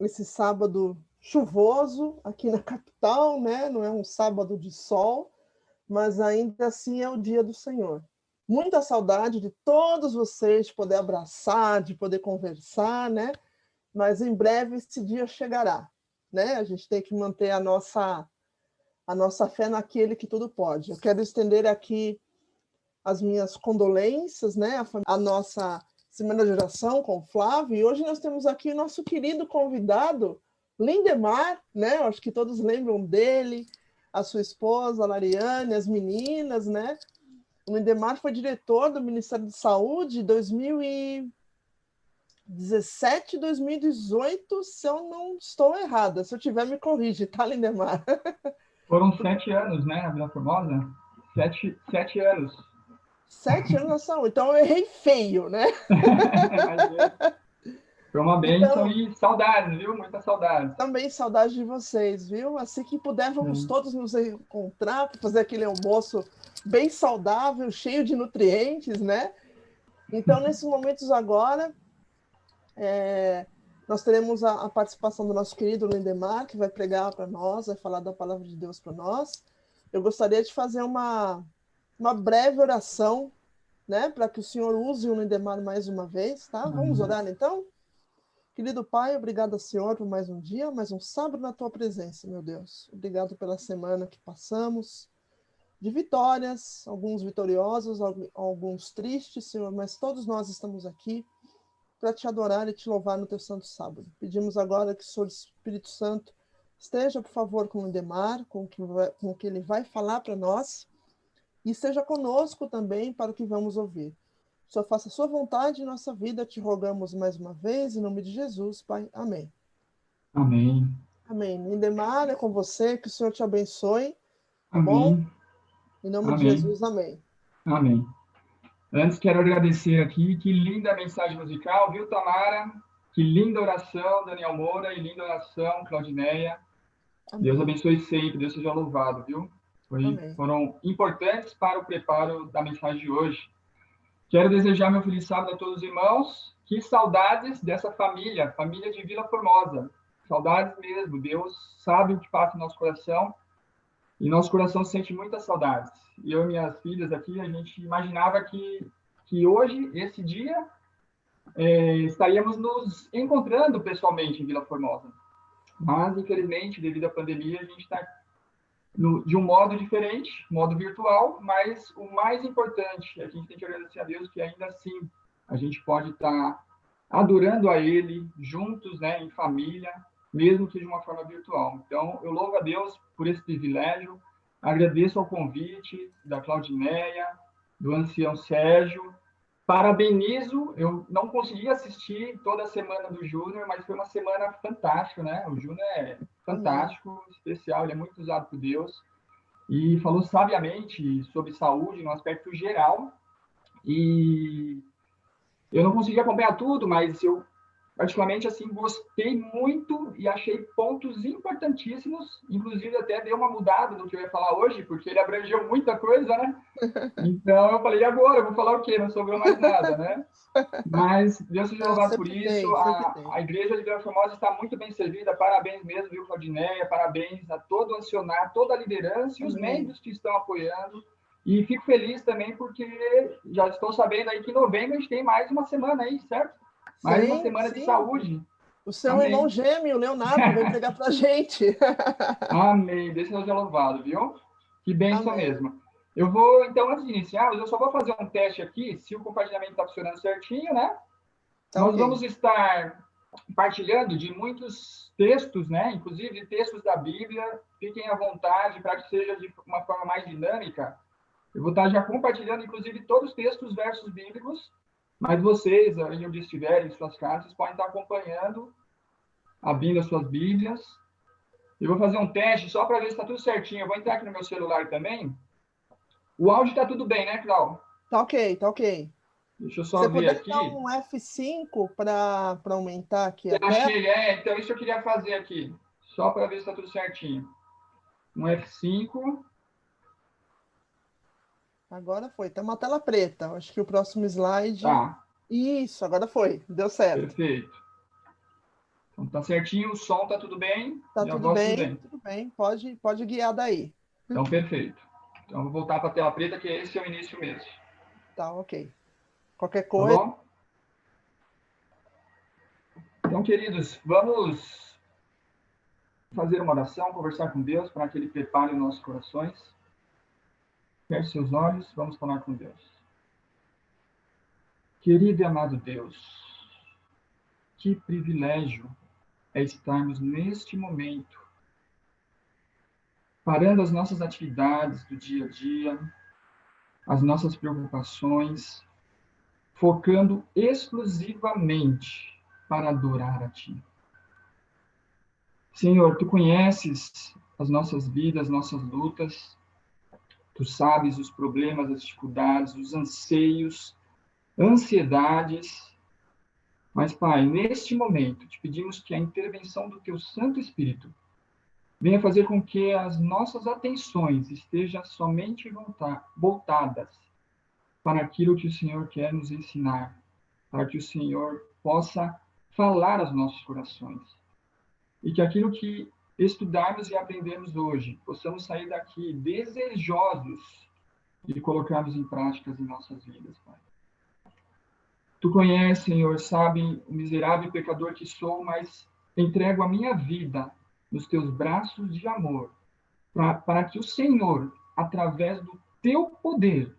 esse sábado chuvoso aqui na capital, né? Não é um sábado de sol, mas ainda assim é o dia do Senhor. Muita saudade de todos vocês, de poder abraçar, de poder conversar, né? Mas em breve esse dia chegará, né? A gente tem que manter a nossa fé naquele que tudo pode. Eu quero estender aqui as minhas condolências, né? A nossa semana de oração com o Flávio, e hoje nós temos aqui o nosso querido convidado, Lindemar, né? Eu acho que todos lembram dele, a sua esposa, a Lariane, as meninas, né? O Lindemar foi diretor do Ministério de Saúde de 2017 e 2018, se eu não estou errada. Se eu tiver, me corrige, tá, Lindemar? Foram 7 anos, né, na Vila Formosa? 7 anos. 7 anos na saúde. Então eu errei feio, né? Imagina. Foi uma bênção Então, e saudades, viu? Muitas saudades. também saudade de vocês, viu? Assim que puder, vamos todos nos encontrar para fazer aquele almoço bem saudável, cheio de nutrientes, né? Então, nesses momentos agora, nós teremos a participação do nosso querido Lindemar, que vai pregar para nós, vai falar da palavra de Deus para nós. Eu gostaria de fazer uma breve oração, né, para que o Senhor use o Lindemar mais uma vez, tá? Vamos Amém. orar então? Querido Pai, obrigado, Senhor, por mais um dia, mais um sábado na Tua presença, meu Deus. Obrigado pela semana que passamos, de vitórias, alguns vitoriosos, alguns tristes, Senhor, mas todos nós estamos aqui para Te adorar e Te louvar no Teu santo sábado. Pedimos agora que o Senhor Espírito Santo esteja, por favor, com o Demar, com o que ele vai falar para nós, e esteja conosco também para o que vamos ouvir. O Senhor faça a sua vontade em nossa vida, te rogamos mais uma vez, em nome de Jesus, Pai. Amém. Amém. Amém. Lindemar, é com você, que o Senhor te abençoe, tá bom? Amém. Em nome de Amém. Jesus, amém. Amém. Antes, quero agradecer aqui. Que linda mensagem musical, viu, Tamara? Que linda oração, Daniel Moura, e linda oração, Claudineia. Deus Amém. abençoe sempre, Deus seja louvado, viu? Amém. Foram importantes para o preparo da mensagem de hoje. Quero desejar meu feliz sábado a todos os irmãos. Que saudades dessa família, família de Vila Formosa. Saudades mesmo. Deus sabe o que passa no nosso coração e nosso coração sente muitas saudades. E eu e minhas filhas aqui, a gente imaginava que hoje, esse dia, estaríamos nos encontrando pessoalmente em Vila Formosa. Mas, infelizmente, devido à pandemia, a gente está de um modo diferente, modo virtual, mas o mais importante é que a gente tem que agradecer a Deus que ainda assim a gente pode estar adorando a Ele juntos, né, em família, mesmo que de uma forma virtual. Então, eu louvo a Deus por esse privilégio, agradeço ao convite da Claudineia, do ancião Sérgio, parabenizo, eu não consegui assistir toda a semana do Júnior, mas foi uma semana fantástica, né? O Júnior é Amém. fantástico, especial, ele é muito usado por Deus e falou sabiamente sobre saúde no aspecto geral. E eu não consegui acompanhar tudo, mas eu particularmente assim gostei muito e achei pontos importantíssimos, inclusive até deu uma mudada no que eu ia falar hoje, porque ele abrangeu muita coisa, né? Então eu falei, e agora? Eu vou falar o quê? Não sobrou mais nada, né? Mas Deus seja Não, louvado por sempre isso. tem, sempre A tem. igreja de Vila Formosa está muito bem servida. Parabéns mesmo, viu, Claudineia? Parabéns a todo o acionar, toda a liderança e os Amém. membros que estão apoiando. E fico feliz também porque já estou sabendo aí que em novembro a gente tem mais uma semana aí, certo? Mais uma Sim, semana de sim. saúde. O seu irmão Amém. gêmeo, Leonardo, vem pregar pra gente. Amém. Deus seja louvado, viu? Que bênção Amém. mesmo. Eu vou, então, antes de iniciar, eu só vou fazer um teste aqui, se o compartilhamento está funcionando certinho, né? Tá Nós ok. vamos estar compartilhando de muitos textos, né? Inclusive textos da Bíblia. Fiquem à vontade para que seja de uma forma mais dinâmica. Eu vou estar já compartilhando, inclusive, todos os textos, versos bíblicos. Mas vocês, aí onde estiverem, em suas casas, podem estar acompanhando, abrindo as suas Bíblias. Eu vou fazer um teste só para ver se está tudo certinho. Eu vou entrar aqui no meu celular também. O áudio está tudo bem, né, Cláudio? Tá ok, tá ok. Deixa eu Se só você ver puder dar aqui. um F5 para aumentar aqui a tela. Achei, então isso eu queria fazer aqui. Só para ver se está tudo certinho. Um F5. Agora foi. Tá uma tela preta. Acho que o próximo slide. Tá, Isso, agora foi. Deu certo. perfeito. Então, tá certinho, o som tá tudo bem Tá e a voz tudo bem. tudo bem. Pode guiar daí. Então, perfeito. Então, eu vou voltar para a tela preta, que esse é o início mesmo. Tá, ok. Qualquer Tá coisa. bom? Então, queridos, vamos fazer uma oração, conversar com Deus para que Ele prepare os nossos corações. Feche seus olhos, vamos falar com Deus. Querido e amado Deus, que privilégio é estarmos neste momento, parando as nossas atividades do dia a dia, as nossas preocupações, focando exclusivamente para adorar a Ti. Senhor, Tu conheces as nossas vidas, nossas lutas, Tu sabes os problemas, as dificuldades, os anseios, ansiedades. Mas, Pai, neste momento, te pedimos que a intervenção do Teu Santo Espírito venha fazer com que as nossas atenções estejam somente voltadas para aquilo que o Senhor quer nos ensinar, para que o Senhor possa falar aos nossos corações. E que aquilo que estudarmos e aprendermos hoje, possamos sair daqui desejosos de colocarmos em práticas em nossas vidas, Pai. Tu conheces, Senhor, sabe o miserável pecador que sou, mas entrego a minha vida nos teus braços de amor, para que o Senhor, através do teu poder,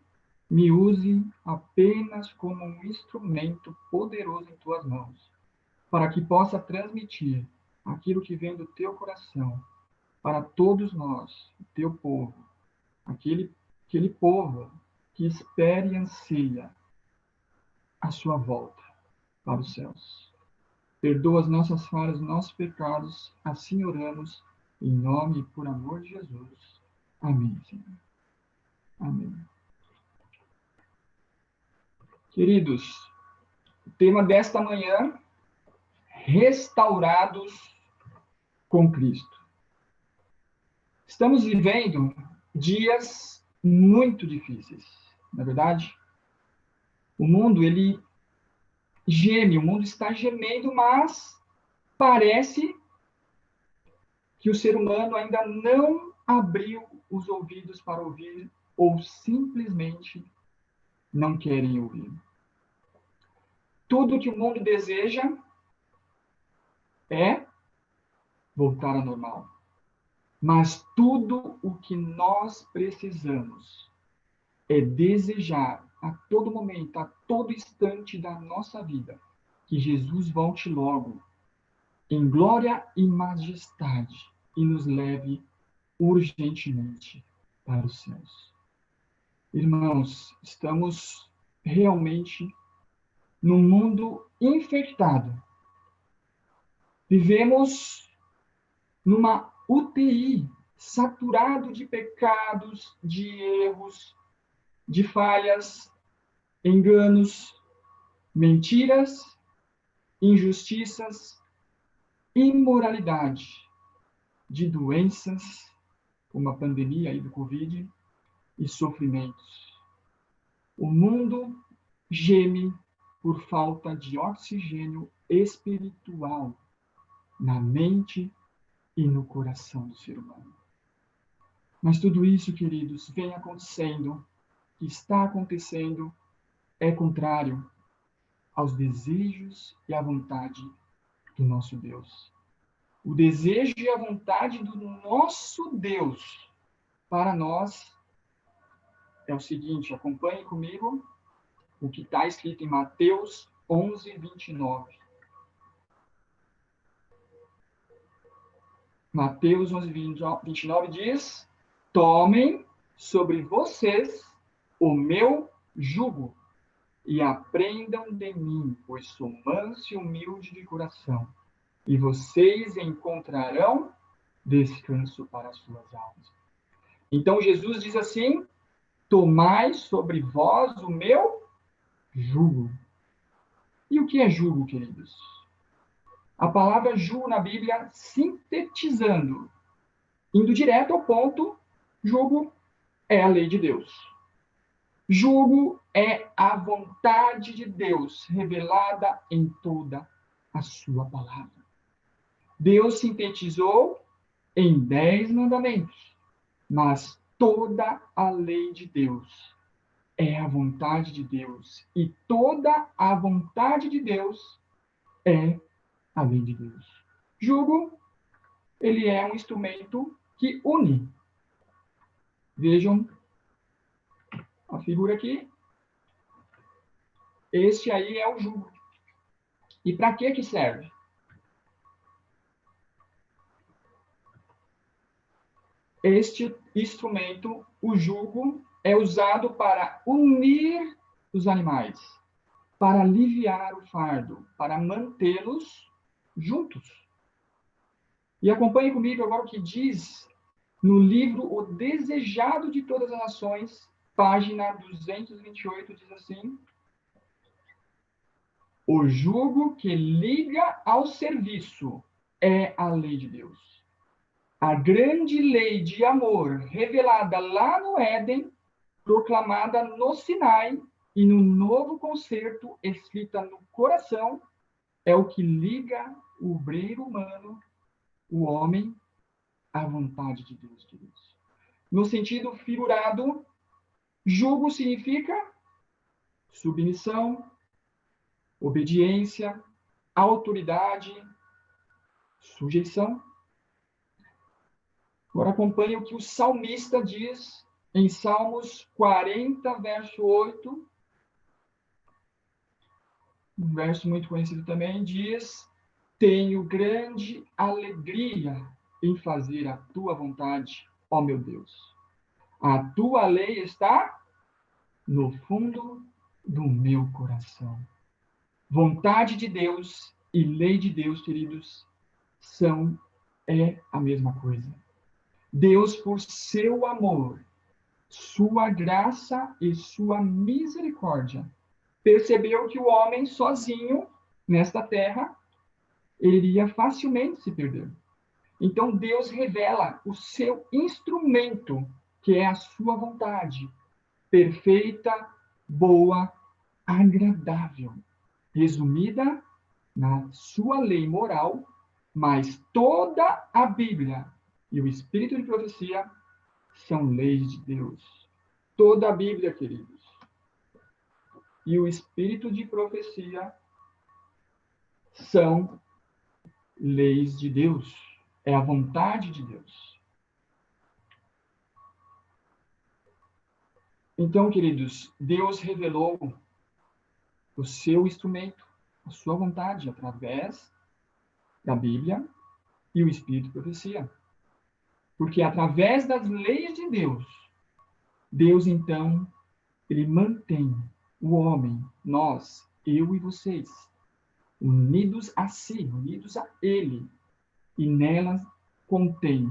me use apenas como um instrumento poderoso em tuas mãos, para que possa transmitir aquilo que vem do teu coração para todos nós, o teu povo, aquele povo que espera e anseia a sua volta para os céus. Perdoa as nossas falhas, nossos pecados, assim oramos, em nome e por amor de Jesus. Amém, Senhor. Amém. Queridos, o tema desta manhã, restaurados com Cristo. Estamos vivendo dias muito difíceis, não é verdade? O mundo, ele geme, o mundo está gemendo, mas parece que o ser humano ainda não abriu os ouvidos para ouvir ou simplesmente não querem ouvir. Tudo que o mundo deseja é voltar ao normal. Mas tudo o que nós precisamos é desejar a todo momento, a todo instante da nossa vida, que Jesus volte logo, em glória e majestade, e nos leve urgentemente para os céus. Irmãos, estamos realmente num mundo infectado. Vivemos numa UTI, saturado de pecados, de erros, de falhas, enganos, mentiras, injustiças, imoralidade, de doenças, como a pandemia aí do Covid, e sofrimentos. O mundo geme por falta de oxigênio espiritual na mente e no coração do ser humano. Mas tudo isso, queridos, vem acontecendo, que está acontecendo, é contrário aos desejos e à vontade do nosso Deus. O desejo e a vontade do nosso Deus para nós é o seguinte, acompanhe comigo o que está escrito em Mateus 11, 29. Mateus 11, 29 diz: tomem sobre vocês o meu jugo e aprendam de mim, pois sou manso e humilde de coração, e vocês encontrarão descanso para as suas almas. Então Jesus diz assim: tomai sobre vós o meu jugo. E o que é jugo, queridos? A palavra jugo na Bíblia, sintetizando, indo direto ao ponto, jugo é a lei de Deus. Jugo é a vontade de Deus revelada em toda a sua palavra. Deus sintetizou em 10 mandamentos, mas toda a lei de Deus é a vontade de Deus, e toda a vontade de Deus é a lei de Deus. Jugo, ele é um instrumento que une. Vejam a figura aqui. Este aí é o jugo. E para que serve? Este instrumento, o jugo, é usado para unir os animais, para aliviar o fardo, para mantê-los juntos. E acompanhe comigo agora o que diz no livro O Desejado de Todas as Nações, página 228, diz assim: o jugo que liga ao serviço é a lei de Deus. A grande lei de amor revelada lá no Éden, proclamada no Sinai e no novo concerto escrita no coração, é o que liga o obreiro humano, o homem, à vontade de Deus, queridos. No sentido figurado, jugo significa submissão, obediência, autoridade, sujeição. Agora acompanhe o que o salmista diz em Salmos 40, verso 8. Um verso muito conhecido também, diz: tenho grande alegria em fazer a tua vontade, ó meu Deus. A tua lei está no fundo do meu coração. Vontade de Deus e lei de Deus, queridos, é a mesma coisa. Deus, por seu amor, sua graça e sua misericórdia, percebeu que o homem sozinho, nesta terra, iria facilmente se perder. Então, Deus revela o seu instrumento, que é a sua vontade, perfeita, boa, agradável, resumida na sua lei moral, mas toda a Bíblia e o Espírito de profecia são leis de Deus. Toda a Bíblia, queridos, e o Espírito de profecia são leis de Deus. É a vontade de Deus. Então, queridos, Deus revelou o seu instrumento, a sua vontade, através da Bíblia e o Espírito de profecia. Porque através das leis de Deus, Deus, então, ele mantém o homem, nós, eu e vocês, unidos a si, unidos a ele, e nelas contém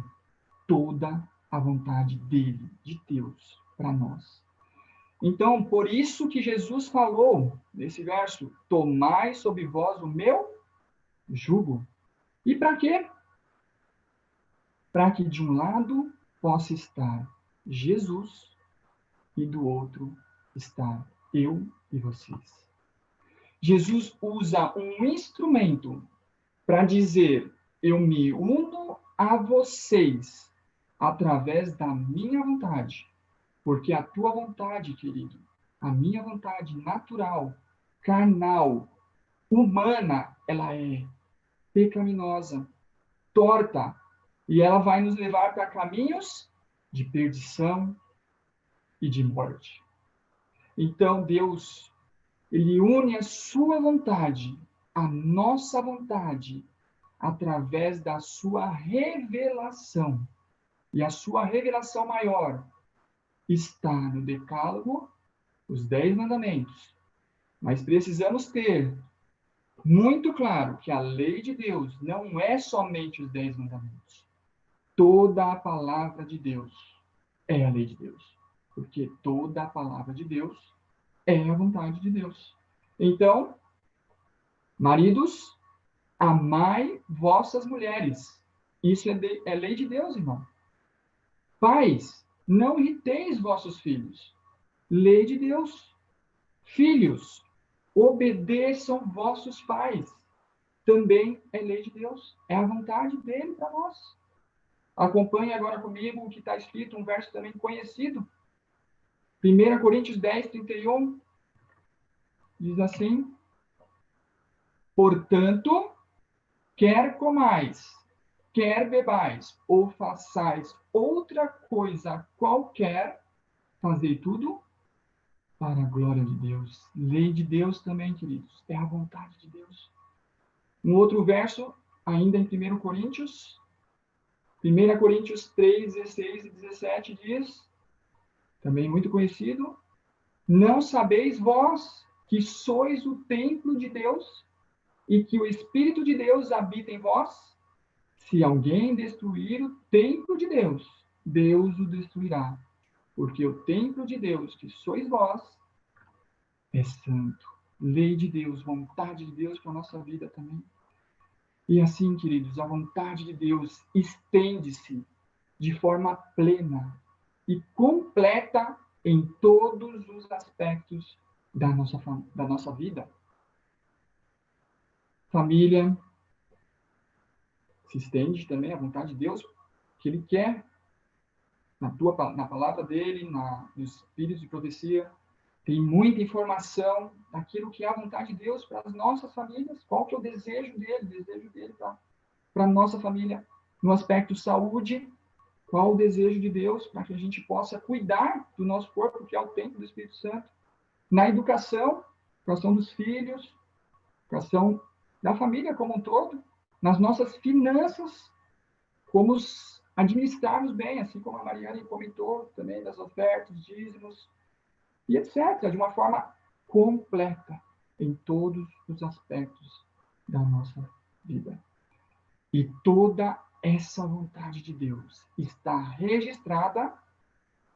toda a vontade dele, de Deus, para nós. Então, por isso que Jesus falou, nesse verso, tomai sobre vós o meu jugo. E para quê? Para que de um lado possa estar Jesus e do outro estar eu e vocês. Jesus usa um instrumento para dizer: eu me uno a vocês através da minha vontade. Porque a tua vontade, querido, a minha vontade natural, carnal, humana, ela é pecaminosa, torta, e ela vai nos levar para caminhos de perdição e de morte. Então, Deus, ele une a sua vontade, a nossa vontade, através da sua revelação. E a sua revelação maior está no Decálogo, os 10 mandamentos. Mas precisamos ter muito claro que a lei de Deus não é somente os 10 mandamentos. Toda a palavra de Deus é a lei de Deus. Porque toda a palavra de Deus é a vontade de Deus. Então, maridos, amai vossas mulheres. Isso é lei de Deus, irmão. Pais, não irriteis vossos filhos. Lei de Deus. Filhos, obedeçam vossos pais. também é lei de Deus. É a vontade dele para nós. Acompanhe agora comigo o que está escrito, um verso também conhecido. 1 Coríntios 10, 31. Diz assim: portanto, quer comais, quer bebais, ou façais outra coisa qualquer, fazei tudo para a glória de Deus. Lei de Deus também, queridos. É a vontade de Deus. Um outro verso, ainda em 1 Coríntios. 1 Coríntios 3, 16 e 17 diz, também muito conhecido, não sabeis vós que sois o templo de Deus e que o Espírito de Deus habita em vós? Se alguém destruir o templo de Deus, Deus o destruirá, porque o templo de Deus, que sois vós, é santo. Lei de Deus, vontade de Deus para a nossa vida também. E assim, queridos, a vontade de Deus estende-se de forma plena e completa em todos os aspectos da nossa vida. Família, se estende também a vontade de Deus, que Ele quer, na palavra dEle, nos espíritos de profecia. Tem muita informação daquilo que é a vontade de Deus para as nossas famílias, qual que é o desejo dele para a nossa família. No aspecto saúde, qual o desejo de Deus para que a gente possa cuidar do nosso corpo, que é o templo do Espírito Santo. Na educação dos filhos, educação da família como um todo. Nas nossas finanças, como administrarmos bem, assim como a Mariane comentou também, das ofertas, dízimos, e etc., de uma forma completa em todos os aspectos da nossa vida. E toda essa vontade de Deus está registrada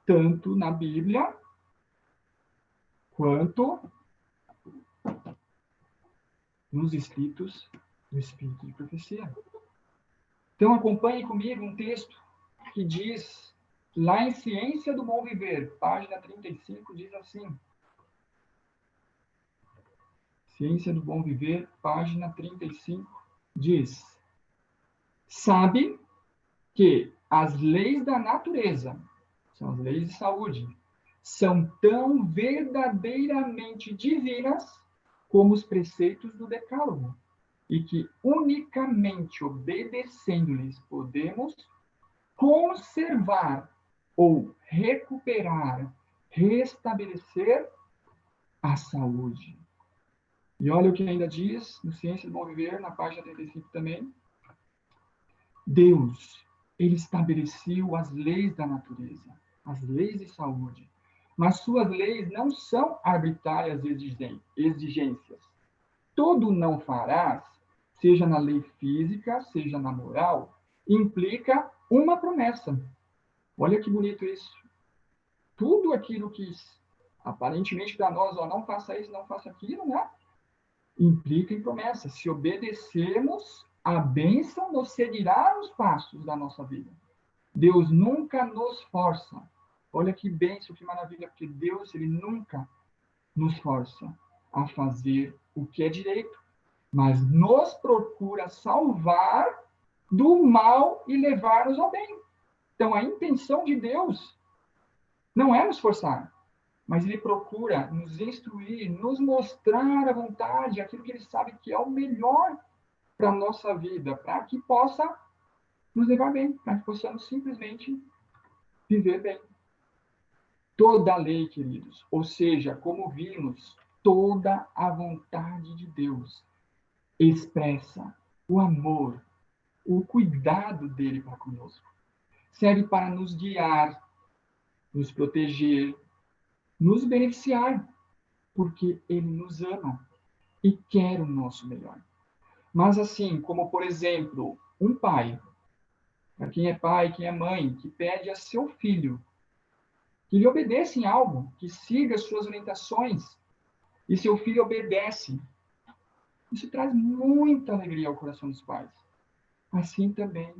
tanto na Bíblia quanto nos escritos do Espírito de Profecia. Então, acompanhe comigo um texto que diz, lá em Ciência do Bom Viver, página 35, diz assim. Ciência do Bom Viver, página 35, diz: sabe que as leis da natureza, são as leis de saúde, são tão verdadeiramente divinas como os preceitos do Decálogo, e que unicamente obedecendo-lhes podemos conservar ou recuperar, restabelecer a saúde. E olha o que ainda diz no Ciência do Bom Viver, na página 35 também. Deus, ele estabeleceu as leis da natureza, as leis de saúde. Mas suas leis não são arbitrárias exigências. Todo não farás, seja na lei física, seja na moral, implica uma promessa. Olha que bonito isso. Tudo aquilo que aparentemente para nós, não faça isso, não faça aquilo, né? Implica em promessa. Se obedecermos, a bênção nos seguirá nos passos da nossa vida. Deus nunca nos força. Olha que bênção, que maravilha, porque Deus, ele nunca nos força a fazer o que é direito, mas nos procura salvar do mal e levar-nos ao bem. Então, a intenção de Deus não é nos forçar, mas ele procura nos instruir, nos mostrar a vontade, aquilo que ele sabe que é o melhor para a nossa vida, para que possa nos levar bem, para que possamos simplesmente viver bem. Toda a lei, queridos, ou seja, como vimos, toda a vontade de Deus expressa o amor, o cuidado dele para conosco. Serve para nos guiar, nos proteger, nos beneficiar, porque ele nos ama e quer o nosso melhor. Mas assim, como por exemplo, um pai, para quem é pai, quem é mãe, que pede a seu filho que lhe obedeça em algo, que siga as suas orientações, e seu filho obedece. Isso traz muita alegria ao coração dos pais. Assim também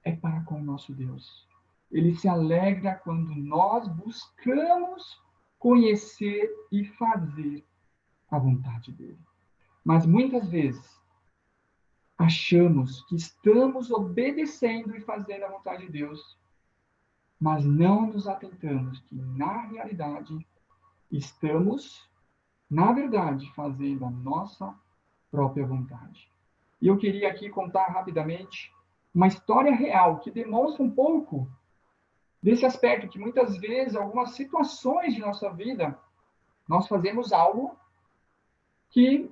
é para com o nosso Deus. Ele se alegra quando nós buscamos conhecer e fazer a vontade dele. Mas muitas vezes achamos que estamos obedecendo e fazendo a vontade de Deus, mas não nos atentamos que, na realidade, estamos, na verdade, fazendo a nossa própria vontade. E eu queria aqui contar rapidamente uma história real que demonstra um pouco desse aspecto, que muitas vezes, algumas situações de nossa vida, nós fazemos algo que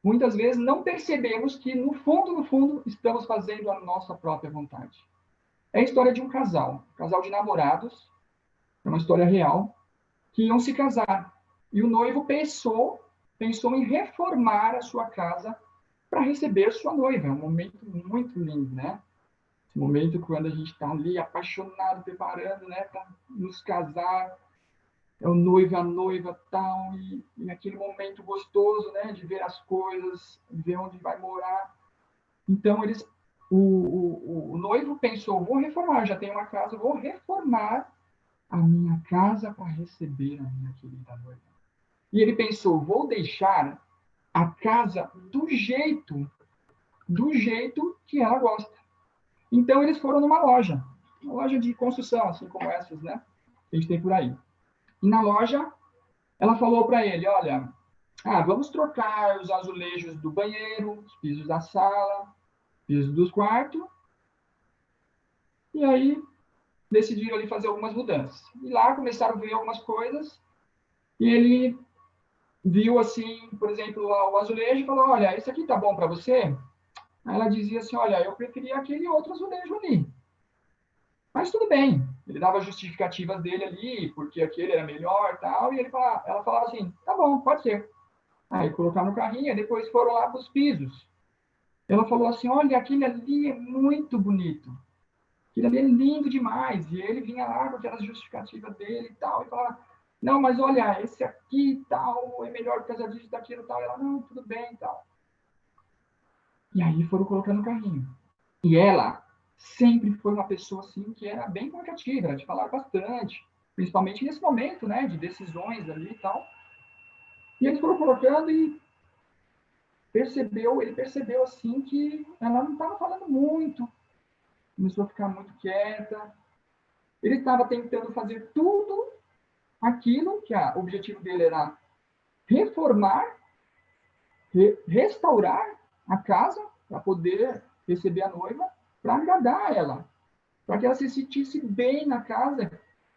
muitas vezes não percebemos que, no fundo, estamos fazendo a nossa própria vontade. É a história de um casal de namorados, é uma história real, que iam se casar. E o noivo pensou em reformar a sua casa para receber sua noiva. É um momento muito lindo, né? Esse momento quando a gente está ali apaixonado, preparando, né, para nos casar. É o noivo e a noiva tal, e aquele momento gostoso, né, de ver as coisas, ver onde vai morar. Então, o noivo pensou, vou reformar, já tenho uma casa, vou reformar a minha casa para receber a minha querida noiva. E ele pensou, vou deixar a casa do jeito que ela gosta. Então, eles foram numa loja, uma loja de construção, assim como essas, né, que a gente tem por aí. E na loja, ela falou para ele, olha, vamos trocar os azulejos do banheiro, os pisos da sala, pisos dos quartos. E aí decidiram ali fazer algumas mudanças. E lá começaram a ver algumas coisas. E ele viu assim, por exemplo, o azulejo e falou, olha, esse aqui tá bom para você? Aí ela dizia assim, olha, eu preferia aquele outro azulejo ali. Mas tudo bem. Ele dava justificativas dele ali, porque aquele era melhor e tal. E ela falava assim, tá bom, pode ser. Aí colocaram no carrinho, e depois foram lá para os pisos. Ela falou assim, olha, aquele ali é muito bonito. Aquele ali é lindo demais. E ele vinha lá com aquelas justificativas dele e tal, e falava, não, mas olha, esse aqui e tal, é melhor por causa disso, daquilo e tal. E ela, não, tudo bem e tal. E aí foram colocando no carrinho. E ela sempre foi uma pessoa, assim, que era bem comunicativa, era de falar bastante, principalmente nesse momento, né, de decisões ali e tal. E eles foram colocando e ele percebeu, assim, que ela não estava falando muito, começou a ficar muito quieta. Ele estava tentando fazer tudo aquilo que o objetivo dele era reformar, restaurar a casa para poder receber a noiva, para agradar ela, para que ela se sentisse bem na casa,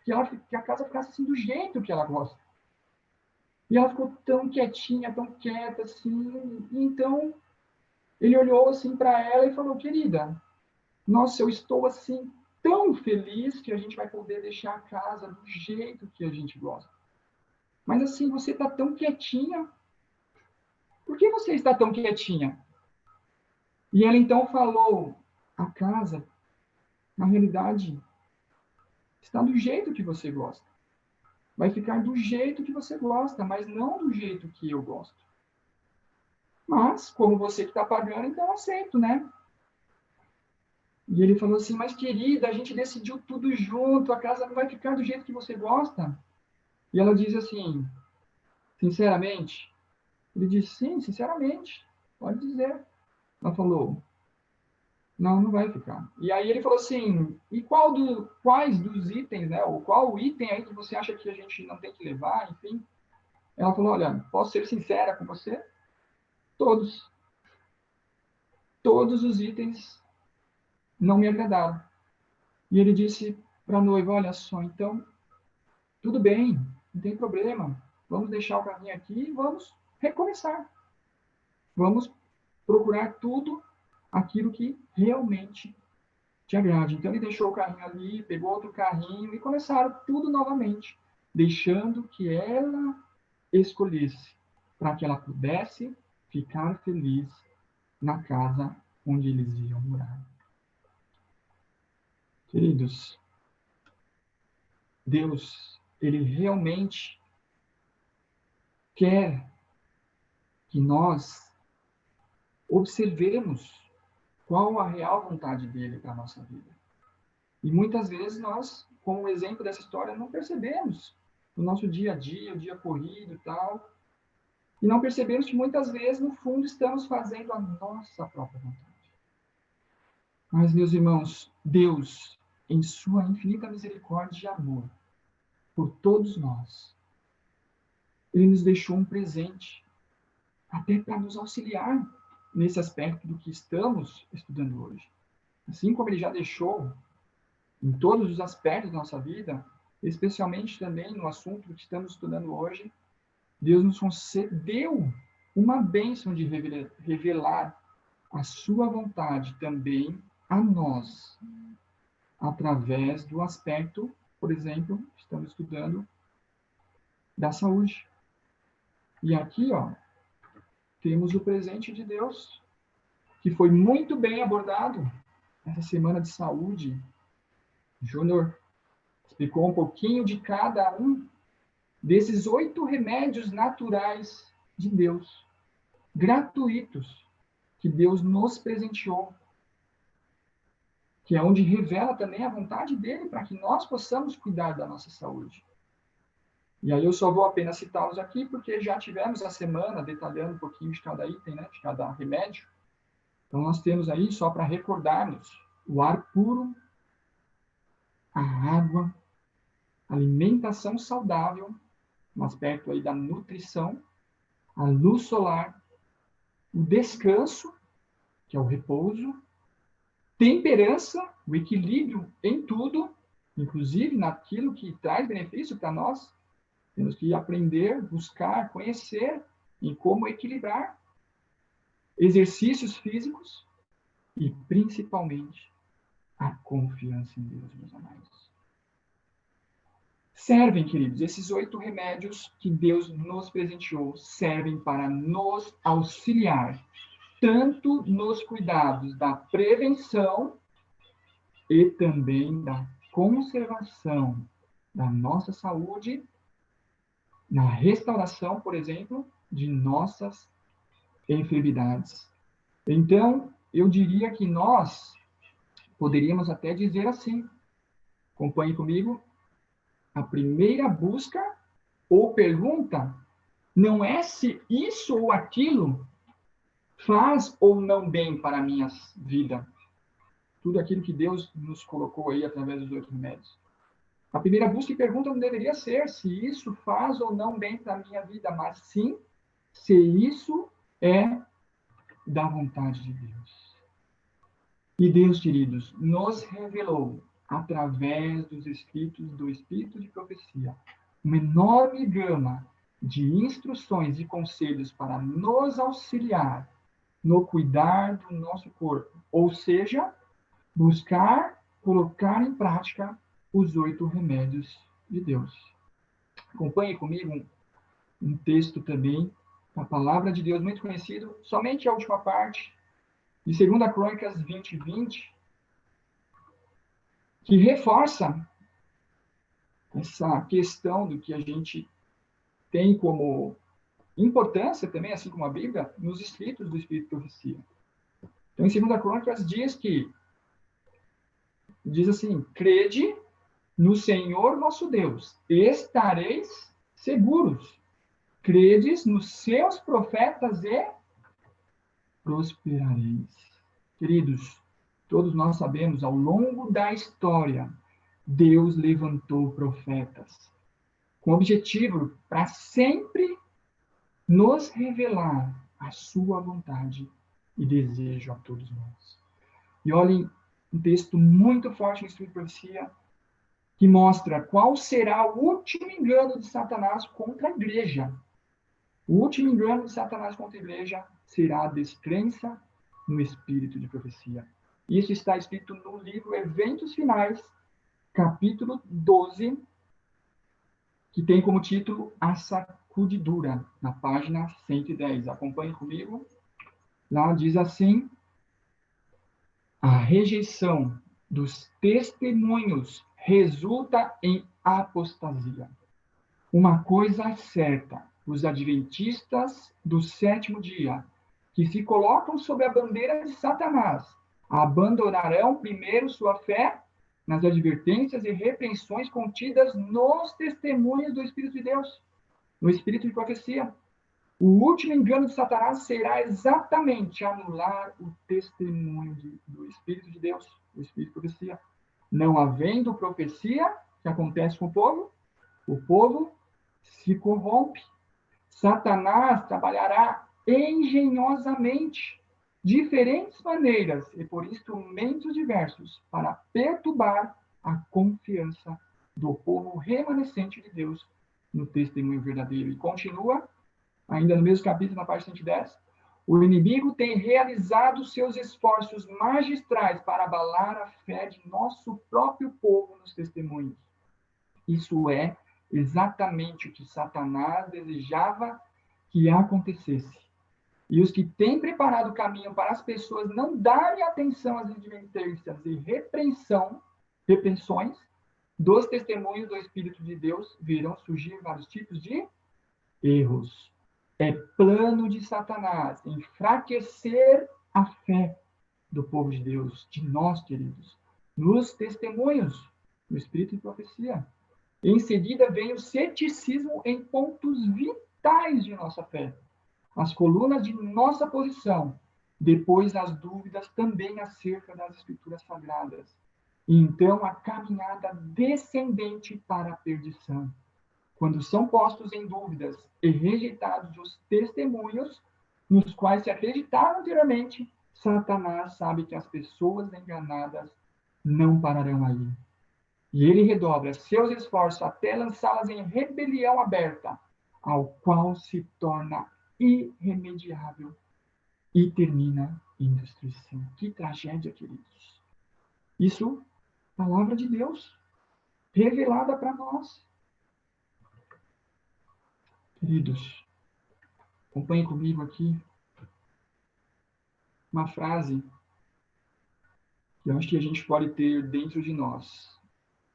que a casa ficasse assim do jeito que ela gosta. E ela ficou tão quietinha, tão quieta assim. E então ele olhou assim para ela e falou: querida, nossa, eu estou assim tão feliz que a gente vai poder deixar a casa do jeito que a gente gosta. Mas assim, você está tão quietinha. Por que você está tão quietinha? E ela então falou: a casa, na realidade, está do jeito que você gosta. Vai ficar do jeito que você gosta, mas não do jeito que eu gosto. Mas, como você que está pagando, então eu aceito, né? E ele falou assim, mas querida, a gente decidiu tudo junto, a casa não vai ficar do jeito que você gosta. E ela diz assim, sinceramente? Ele disse, sim, sinceramente, pode dizer. Ela falou, não, não vai ficar. E aí ele falou assim, e quais dos itens, né? Ou qual item aí que você acha que a gente não tem que levar, enfim? Ela falou, olha, posso ser sincera com você? Todos. Todos os itens não me agradaram. E ele disse para a noiva, olha só, então, tudo bem, não tem problema. Vamos deixar o carrinho aqui e vamos recomeçar. Vamos procurar tudo aquilo que realmente te agrade. Então ele deixou o carrinho ali, pegou outro carrinho e começaram tudo novamente, deixando que ela escolhesse, para que ela pudesse ficar feliz na casa onde eles iam morar. Queridos, Deus, ele realmente quer que nós observemos qual a real vontade dele para a nossa vida. E muitas vezes nós, como exemplo dessa história, não percebemos no nosso dia a dia, o dia corrido e tal, e não percebemos que muitas vezes, no fundo, estamos fazendo a nossa própria vontade. Mas, meus irmãos, Deus, em sua infinita misericórdia e amor por todos nós, Ele nos deixou um presente, até para nos auxiliar nesse aspecto do que estamos estudando hoje. Assim como Ele já deixou em todos os aspectos da nossa vida, especialmente também no assunto que estamos estudando hoje, Deus nos concedeu uma bênção de revelar a sua vontade também a nós, através do aspecto, por exemplo, estamos estudando da saúde. E aqui, ó, temos o presente de Deus, que foi muito bem abordado nessa semana de saúde. Júnior explicou um pouquinho de cada um desses 8 remédios naturais de Deus, gratuitos, que Deus nos presenteou, que é onde revela também a vontade dele para que nós possamos cuidar da nossa saúde. E aí eu só vou apenas citá-los aqui, porque já tivemos a semana detalhando um pouquinho de cada item, né, de cada remédio. Então nós temos aí, só para recordarmos, o ar puro, a água, alimentação saudável, no aspecto aí da nutrição, a luz solar, o descanso, que é o repouso, temperança, o equilíbrio em tudo, inclusive naquilo que traz benefício para nós. Temos que aprender, buscar, conhecer em como equilibrar exercícios físicos e, principalmente, a confiança em Deus, meus amados. Servem, queridos, esses 8 remédios que Deus nos presenteou, servem para nos auxiliar tanto nos cuidados da prevenção e também da conservação da nossa saúde, na restauração, por exemplo, de nossas enfermidades. Então, eu diria que nós poderíamos até dizer assim, acompanhe comigo, a primeira busca ou pergunta não é se isso ou aquilo faz ou não bem para a minha vida. Tudo aquilo que Deus nos colocou aí através dos 8 remédios. A primeira busca e pergunta não deveria ser se isso faz ou não bem para a minha vida, mas sim se isso é da vontade de Deus. E Deus, queridos, nos revelou, através dos escritos do Espírito de Profecia, uma enorme gama de instruções e conselhos para nos auxiliar no cuidar do nosso corpo, ou seja, buscar colocar em prática os 8 remédios de Deus. Acompanhe comigo um texto também, a palavra de Deus muito conhecido, somente a última parte, de 2 Crônicas 20:20, que reforça essa questão do que a gente tem como importância também, assim como a Bíblia, nos escritos do Espírito de Profecia. Então, em 2 Crônicas diz assim, crede no Senhor vosso Deus, estareis seguros. Credes nos seus profetas e prosperareis. Queridos, todos nós sabemos, ao longo da história, Deus levantou profetas com o objetivo para sempre nos revelar a sua vontade e desejo a todos nós. E olhem, um texto muito forte no Espírito de Profecia, que mostra qual será o último engano de Satanás contra a igreja. O último engano de Satanás contra a igreja será a descrença no Espírito de Profecia. Isso está escrito no livro Eventos Finais, capítulo 12, que tem como título A Sacudidura, na página 110. Acompanhe comigo. Lá diz assim: a rejeição dos testemunhos resulta em apostasia. Uma coisa é certa, os adventistas do 7º dia, que se colocam sob a bandeira de Satanás, abandonarão primeiro sua fé nas advertências e repreensões contidas nos testemunhos do Espírito de Deus, no Espírito de Profecia. O último engano de Satanás será exatamente anular o testemunho do Espírito de Deus, o Espírito de profecia. Não havendo profecia, o que acontece com o povo se corrompe. Satanás trabalhará engenhosamente, diferentes maneiras e por instrumentos diversos, para perturbar a confiança do povo remanescente de Deus no testemunho verdadeiro. E continua, ainda no mesmo capítulo, na página 110, o inimigo tem realizado seus esforços magistrais para abalar a fé de nosso próprio povo nos testemunhos. Isso é exatamente o que Satanás desejava que acontecesse. E os que têm preparado o caminho para as pessoas não darem atenção às advertências e repreensões dos testemunhos do Espírito de Deus, verão surgir vários tipos de erros. É plano de Satanás enfraquecer a fé do povo de Deus, de nós, queridos, nos testemunhos do Espírito de profecia. Em seguida vem o ceticismo em pontos vitais de nossa fé, as colunas de nossa posição, depois as dúvidas também acerca das Escrituras Sagradas, e então a caminhada descendente para a perdição. Quando são postos em dúvidas e rejeitados os testemunhos nos quais se acreditaram anteriormente, Satanás sabe que as pessoas enganadas não pararão aí. E ele redobra seus esforços até lançá-las em rebelião aberta, ao qual se torna irremediável e termina em destruição. Que tragédia, queridos. Isso, palavra de Deus, revelada para nós. Queridos, acompanhem comigo aqui uma frase que eu acho que a gente pode ter dentro de nós.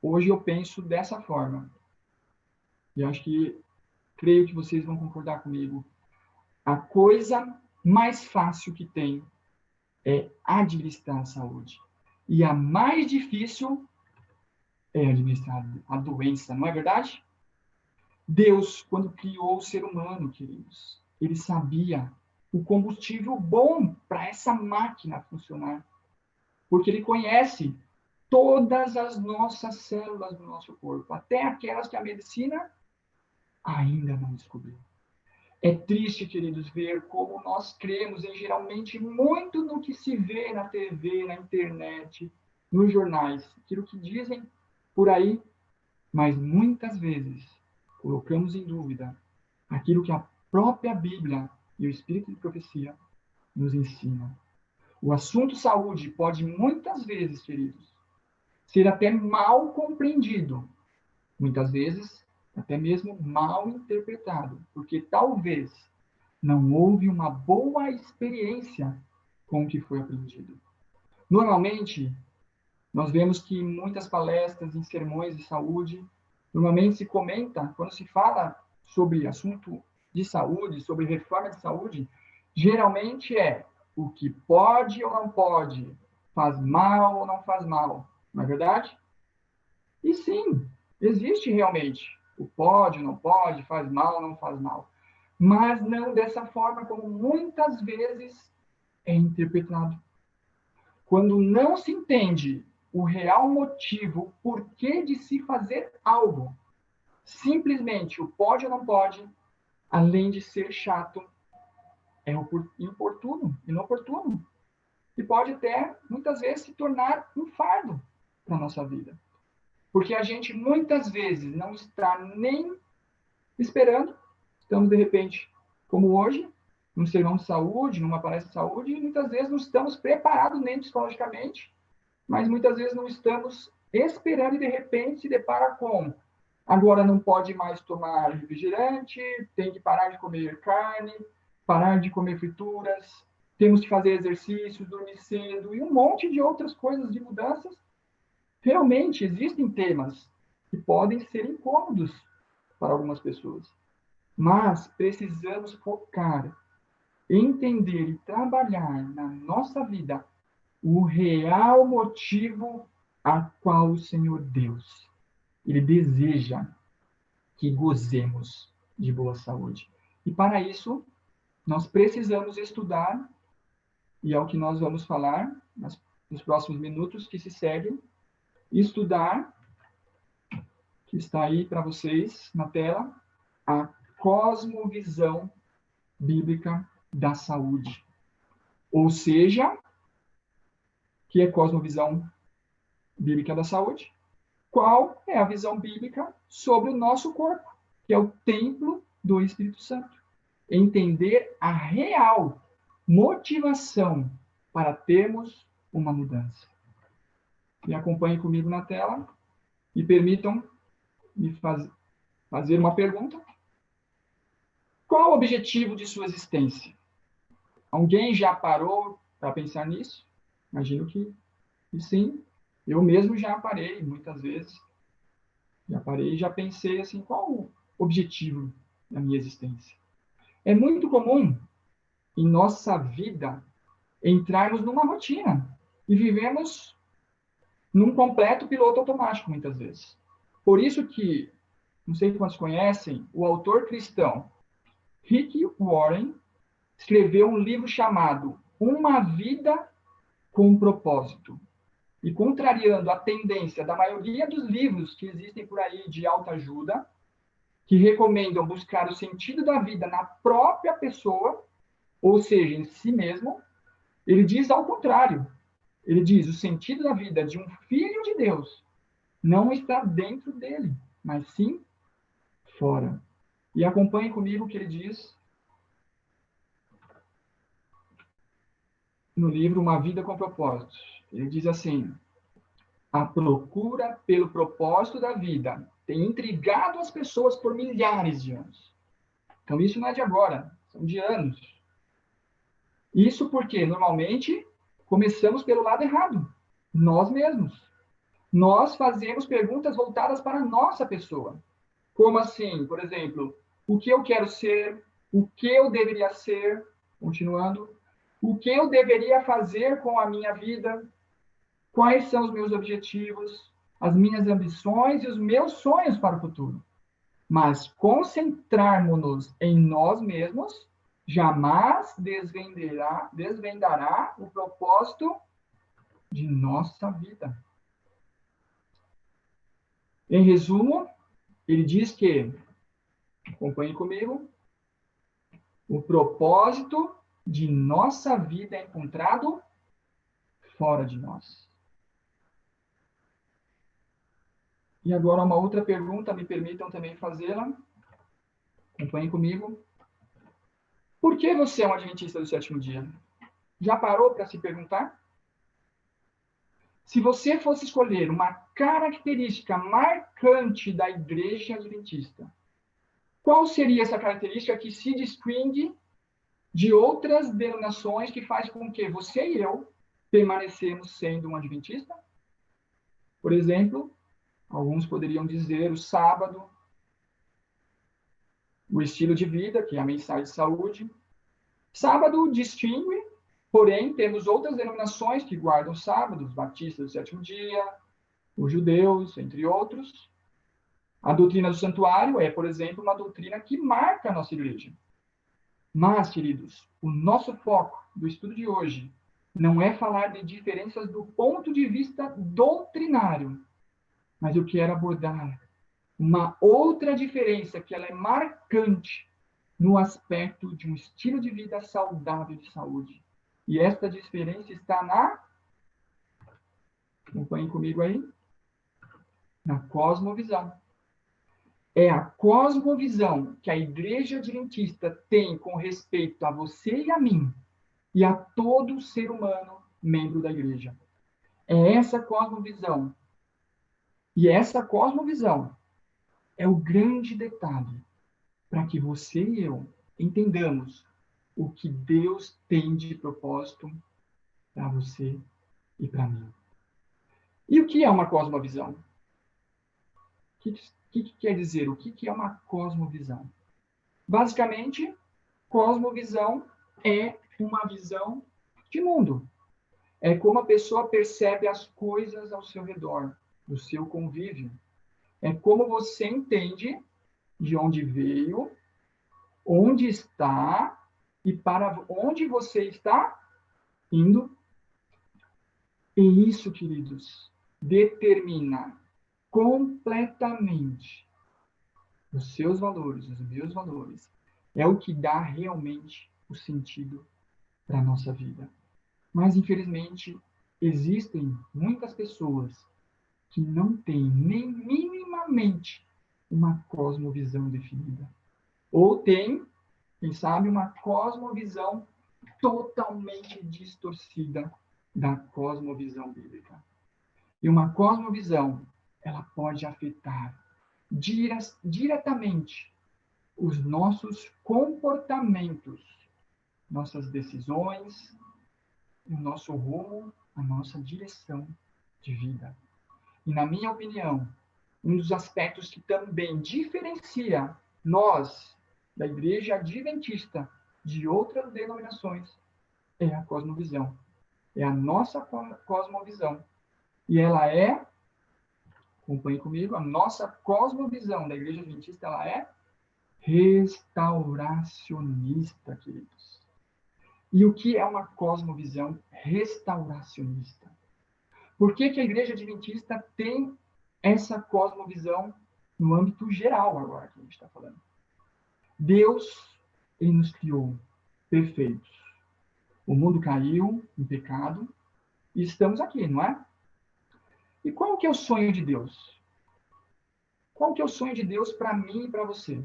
Hoje eu penso dessa forma. E acho que, creio que vocês vão concordar comigo. A coisa mais fácil que tem é administrar a saúde. E a mais difícil é administrar a doença, não é verdade? Deus, quando criou o ser humano, queridos, ele sabia o combustível bom para essa máquina funcionar. Porque ele conhece todas as nossas células do nosso corpo, até aquelas que a medicina ainda não descobriu. É triste, queridos, ver como nós cremos em geralmente muito no que se vê na TV, na internet, nos jornais, aquilo que dizem por aí, mas muitas vezes colocamos em dúvida aquilo que a própria Bíblia e o Espírito de profecia nos ensinam. O assunto saúde pode muitas vezes, queridos, ser até mal compreendido, muitas vezes até mesmo mal interpretado, porque talvez não houve uma boa experiência com o que foi aprendido. Normalmente, nós vemos que em muitas palestras, em sermões de saúde, normalmente se comenta, quando se fala sobre assunto de saúde, sobre reforma de saúde, geralmente é o que pode ou não pode, faz mal ou não faz mal, não é verdade? E sim, existe realmente o pode, não pode, faz mal, não faz mal. Mas não dessa forma como muitas vezes é interpretado. Quando não se entende o real motivo, o porquê de se fazer algo, simplesmente o pode ou não pode, além de ser chato, é importuno, inoportuno. E pode até, muitas vezes, se tornar um fardo para a nossa vida. Porque a gente, muitas vezes, não está nem esperando. Estamos, de repente, como hoje, num sermão de saúde, numa palestra de saúde, e muitas vezes não estamos preparados nem psicologicamente, mas muitas vezes não estamos esperando e, de repente, se depara com agora não pode mais tomar refrigerante, tem que parar de comer carne, parar de comer frituras, temos que fazer exercícios, dormir cedo e um monte de outras coisas de mudanças. Realmente existem temas que podem ser incômodos para algumas pessoas, mas precisamos focar, entender e trabalhar na nossa vida o real motivo a qual o Senhor Deus, ele deseja que gozemos de boa saúde. E para isso, nós precisamos estudar, e é o que nós vamos falar nos próximos minutos que se seguem, estudar, que está aí para vocês na tela, a cosmovisão bíblica da saúde. Ou seja, que é cosmovisão bíblica da saúde? Qual é a visão bíblica sobre o nosso corpo, que é o templo do Espírito Santo? Entender a real motivação para termos uma mudança. Me acompanhem comigo na tela e permitam me fazer uma pergunta. Qual o objetivo de sua existência? Alguém já parou para pensar nisso? Imagino que sim. Eu mesmo já parei muitas vezes. Já parei e já pensei assim, qual o objetivo da minha existência? É muito comum em nossa vida entrarmos numa rotina e vivemos num completo piloto automático muitas vezes. Por isso que, não sei quantos conhecem, o autor cristão Rick Warren escreveu um livro chamado Uma Vida com Propósito. E contrariando a tendência da maioria dos livros que existem por aí de autoajuda, que recomendam buscar o sentido da vida na própria pessoa, ou seja, em si mesmo, ele diz ao contrário. Ele diz: o sentido da vida de um filho de Deus não está dentro dele, mas sim fora. E acompanhe comigo o que ele diz no livro Uma Vida com Propósito. Ele diz assim: a procura pelo propósito da vida tem intrigado as pessoas por milhares de anos. Então, isso não é de agora, são de anos. Isso porque, normalmente, começamos pelo lado errado, nós mesmos. Nós fazemos perguntas voltadas para a nossa pessoa. Como assim? Por exemplo, o que eu quero ser? O que eu deveria ser? Continuando. O que eu deveria fazer com a minha vida? Quais são os meus objetivos, as minhas ambições e os meus sonhos para o futuro? Mas concentrarmos-nos em nós mesmos jamais desvendará o propósito de nossa vida. Em resumo, ele diz que, acompanhe comigo, o propósito de nossa vida é encontrado fora de nós. E agora uma outra pergunta, me permitam também fazê-la. Acompanhe comigo. Por que você é um adventista do sétimo dia? Já parou para se perguntar? Se você fosse escolher uma característica marcante da igreja adventista, qual seria essa característica que se distingue de outras denominações que faz com que você e eu permanecemos sendo um adventista? Por exemplo, alguns poderiam dizer o sábado, o estilo de vida, que é a mensagem de saúde. Sábado distingue, porém, temos outras denominações que guardam sábado, os batistas do sétimo dia, os judeus, entre outros. A doutrina do santuário é, por exemplo, uma doutrina que marca a nossa igreja. Mas, queridos, o nosso foco do estudo de hoje não é falar de diferenças do ponto de vista doutrinário, mas eu quero abordar uma outra diferença que ela é marcante no aspecto de um estilo de vida saudável de saúde. E esta diferença está acompanhem comigo aí, na cosmovisão. É a cosmovisão que a igreja adventista tem com respeito a você e a mim, e a todo ser humano membro da igreja. É essa cosmovisão. E essa cosmovisão é o grande detalhe para que você e eu entendamos o que Deus tem de propósito para você e para mim. E o que é uma cosmovisão? O que quer dizer? O que é uma cosmovisão? Basicamente, cosmovisão é uma visão de mundo. É como a pessoa percebe as coisas ao seu redor, o seu convívio. É como você entende de onde veio onde está e para onde você está indo. E isso, queridos, determina completamente os seus valores, os meus valores. É o que dá realmente o sentido para a nossa vida. Mas, infelizmente, existem muitas pessoas que não têm nem minimamente uma cosmovisão definida. Ou têm, quem sabe, uma cosmovisão totalmente distorcida da cosmovisão bíblica. E uma cosmovisão, ela pode afetar diretamente os nossos comportamentos, nossas decisões, o nosso rumo, a nossa direção de vida. E, na minha opinião, um dos aspectos que também diferencia nós, da Igreja Adventista, de outras denominações, é a cosmovisão. É a nossa cosmovisão. E ela é, acompanhe comigo, a nossa cosmovisão da Igreja Adventista, ela é restauracionista, queridos. E o que é uma cosmovisão restauracionista? Por que a Igreja Adventista tem essa cosmovisão no âmbito geral agora que a gente está falando? Deus, ele nos criou perfeitos. O mundo caiu em pecado e estamos aqui, não é? E qual que é o sonho de Deus? Qual que é o sonho de Deus para mim e para você?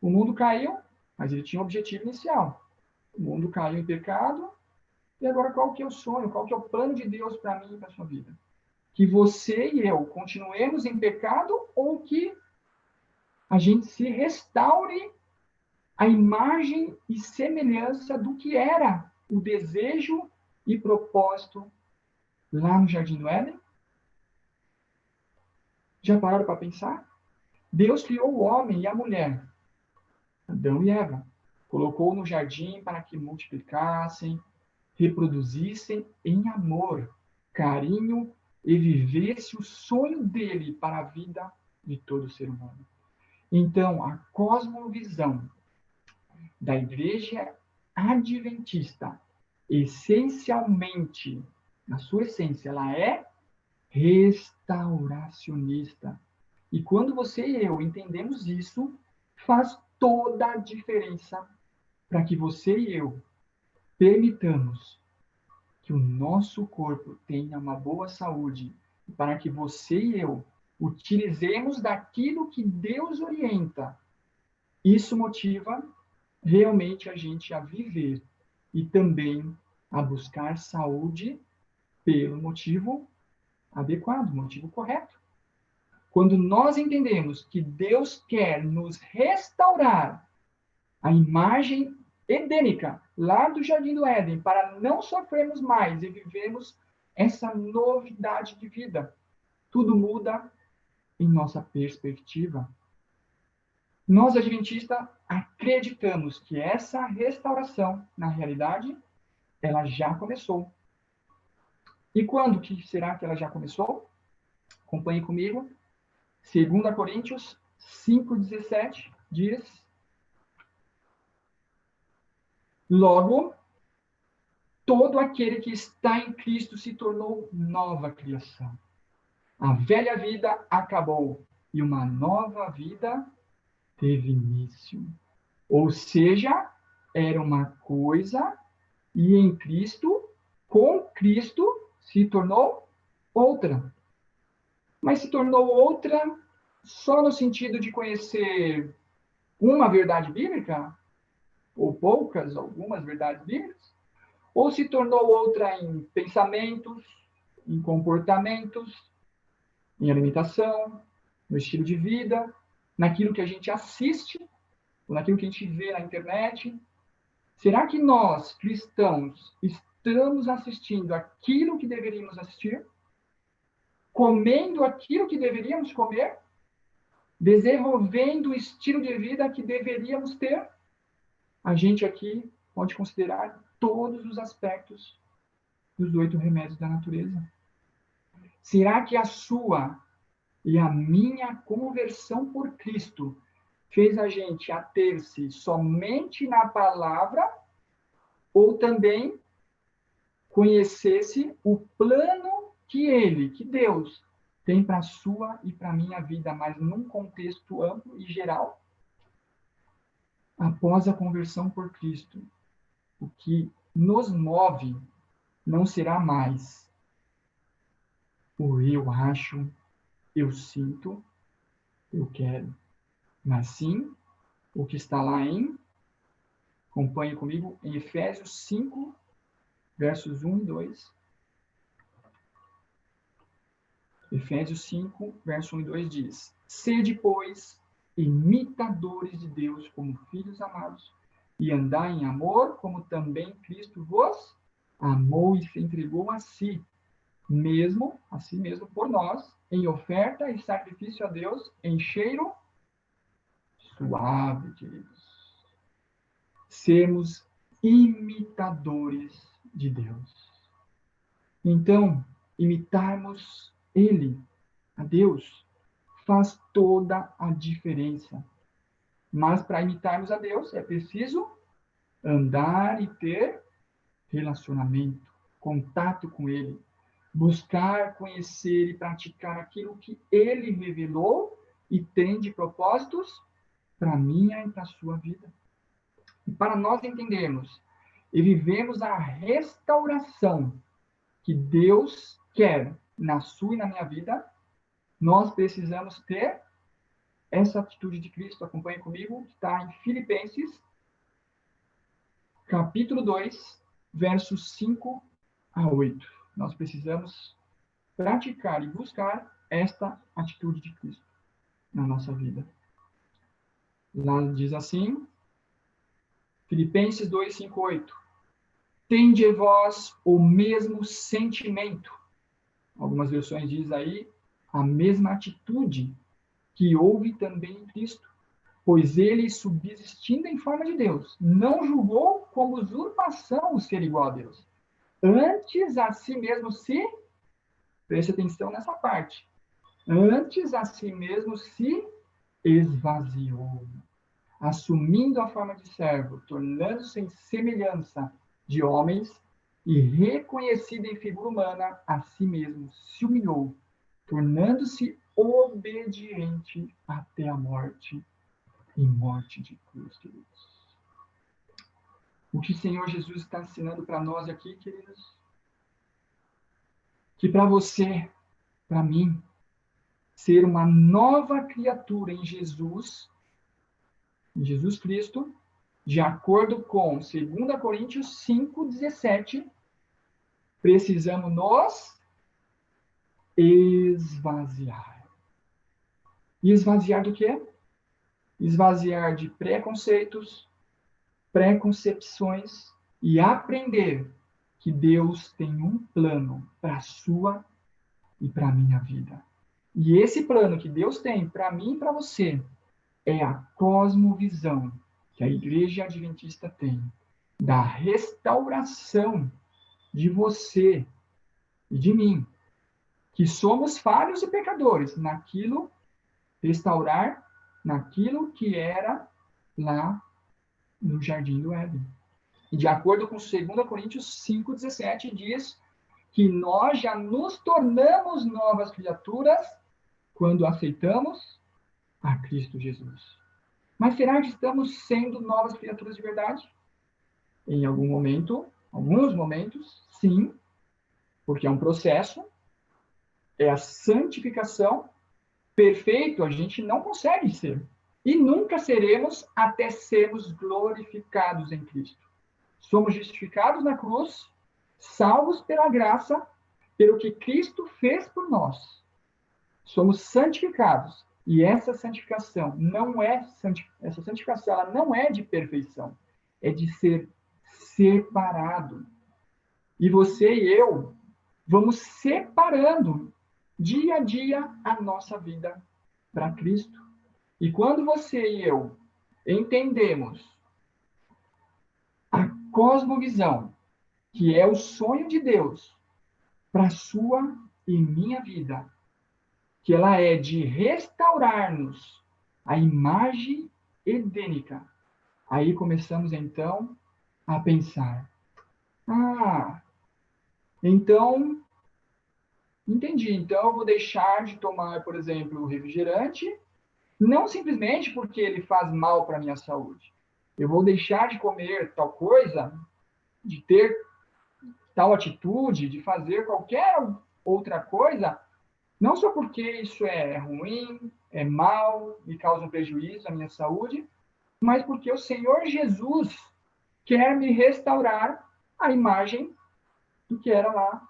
O mundo caiu, mas ele tinha um objetivo inicial. O mundo caiu em pecado, e agora qual que é o sonho? Qual que é o plano de Deus para mim e para a sua vida? Que você e eu continuemos em pecado ou que a gente se restaure a imagem e semelhança do que era o desejo e propósito lá no Jardim do Éden? Já pararam para pensar? Deus criou o homem e a mulher, Adão e Eva. Colocou no jardim para que multiplicassem, reproduzissem em amor, carinho e vivesse o sonho dele para a vida de todo ser humano. Então, a cosmovisão da Igreja Adventista, essencialmente, na sua essência, ela é restauracionista. E quando você e eu entendemos isso, faz toda a diferença para que você e eu permitamos que o nosso corpo tenha uma boa saúde, para que você e eu utilizemos daquilo que Deus orienta. Isso motiva realmente a gente a viver e também a buscar saúde pelo motivo adequado, motivo correto. Quando nós entendemos que Deus quer nos restaurar a imagem edênica lá do Jardim do Éden, para não sofrermos mais e vivermos essa novidade de vida, tudo muda em nossa perspectiva. Nós, adventistas, acreditamos que essa restauração, na realidade, ela já começou. E quando que será que ela já começou? Acompanhe comigo. 2 Coríntios 5,17 diz: Logo, todo aquele que está em Cristo se tornou nova criação. A velha vida acabou e uma nova vida teve início. Ou seja, era uma coisa e em Cristo, com Cristo, se tornou outra. Mas se tornou outra só no sentido de conhecer uma verdade bíblica? Ou poucas, algumas verdades bíblicas? Ou se tornou outra em pensamentos, em comportamentos, em alimentação, no estilo de vida, naquilo que a gente assiste, ou naquilo que a gente vê na internet? Será que nós, cristãos, estamos assistindo aquilo que deveríamos assistir? Comendo aquilo que deveríamos comer? Desenvolvendo o estilo de vida que deveríamos ter? A gente aqui pode considerar todos os aspectos dos 8 remédios da natureza. Será que a sua e a minha conversão por Cristo fez a gente ater-se somente na palavra ou também conhecesse o plano que Deus, tem para a sua e para a minha vida, mas num contexto amplo e geral? Após a conversão por Cristo, o que nos move não será mais o eu acho, eu sinto, eu quero, mas sim o que está lá acompanhe comigo, em Efésios 5, versos 1 e 2. Efésios 5, verso 1 e 2 diz: Sede, pois, imitadores de Deus como filhos amados, e andai em amor, como também Cristo vos amou e se entregou a si mesmo por nós, em oferta e sacrifício a Deus, em cheiro suave, queridos. Sermos imitadores de Deus. Então, imitarmos Ele, a Deus, faz toda a diferença. Mas para imitarmos a Deus, é preciso andar e ter relacionamento, contato com Ele, buscar, conhecer e praticar aquilo que Ele revelou e tem de propósitos para a minha e para a sua vida. E para nós entendermos e vivemos a restauração que Deus quer na sua e na minha vida, nós precisamos ter essa atitude de Cristo. Acompanhe comigo, está em Filipenses, capítulo 2, versos 5 a 8. Nós precisamos praticar e buscar esta atitude de Cristo na nossa vida. Lá diz assim, Filipenses 2, 5, 8. Tende em vós o mesmo sentimento. Algumas versões diz aí, a mesma atitude que houve também em Cristo. Pois ele, subsistindo em forma de Deus, não julgou como usurpação o ser igual a Deus. Antes a si mesmo se, preste atenção nessa parte, antes a si mesmo se esvaziou, assumindo a forma de servo, tornando-se em semelhança de homens e reconhecido em figura humana, a si mesmo se humilhou, tornando-se obediente até a morte e morte de cruz, queridos. O que o Senhor Jesus está ensinando para nós aqui, queridos, que para você, para mim, ser uma nova criatura em Jesus Cristo, de acordo com 2 Coríntios 5:17, precisamos nos esvaziar. E esvaziar do quê? Esvaziar de preconceitos, preconcepções e aprender que Deus tem um plano para a sua e para a minha vida. E esse plano que Deus tem para mim e para você é a cosmovisão que a Igreja Adventista tem da restauração de você e de mim, que somos falhos e pecadores, restaurar naquilo que era lá no Jardim do Éden. E de acordo com 2 Coríntios 5:17, diz que nós já nos tornamos novas criaturas quando aceitamos a Cristo Jesus. Mas será que estamos sendo novas criaturas de verdade? Em alguns momentos, sim, porque é um processo, é a santificação. Perfeito a gente não consegue ser. E nunca seremos até sermos glorificados em Cristo. Somos justificados na cruz, salvos pela graça, pelo que Cristo fez por nós. Somos santificados. E essa santificação ela não é de perfeição, é de ser separado. E você e eu vamos separando dia a dia a nossa vida para Cristo. E quando você e eu entendemos a cosmovisão, que é o sonho de Deus para a sua e minha vida, que ela é de restaurar-nos a imagem edênica. Aí começamos, então, a pensar. Então, entendi. Então, eu vou deixar de tomar, por exemplo, o refrigerante, não simplesmente porque ele faz mal para a minha saúde. Eu vou deixar de comer tal coisa, de ter tal atitude, de fazer qualquer outra coisa, não só porque isso é ruim, é mal, me causa um prejuízo à minha saúde, mas porque o Senhor Jesus quer me restaurar a imagem do que era lá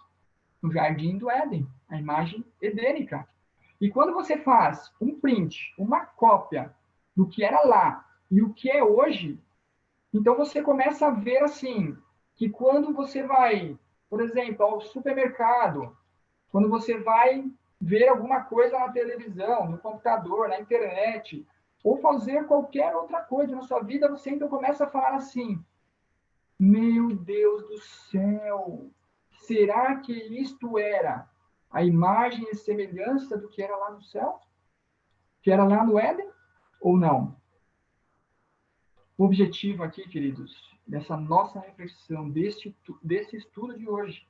no Jardim do Éden, a imagem edênica. E quando você faz um print, uma cópia do que era lá e o que é hoje, então você começa a ver assim, que quando você vai, por exemplo, ao supermercado, quando você vai ver alguma coisa na televisão, no computador, na internet, ou fazer qualquer outra coisa na sua vida, você então começa a falar assim: meu Deus do céu, será que isto era a imagem e semelhança do que era lá no céu? Que era lá no Éden? Ou não? O objetivo aqui, queridos, dessa nossa reflexão, desse estudo de hoje,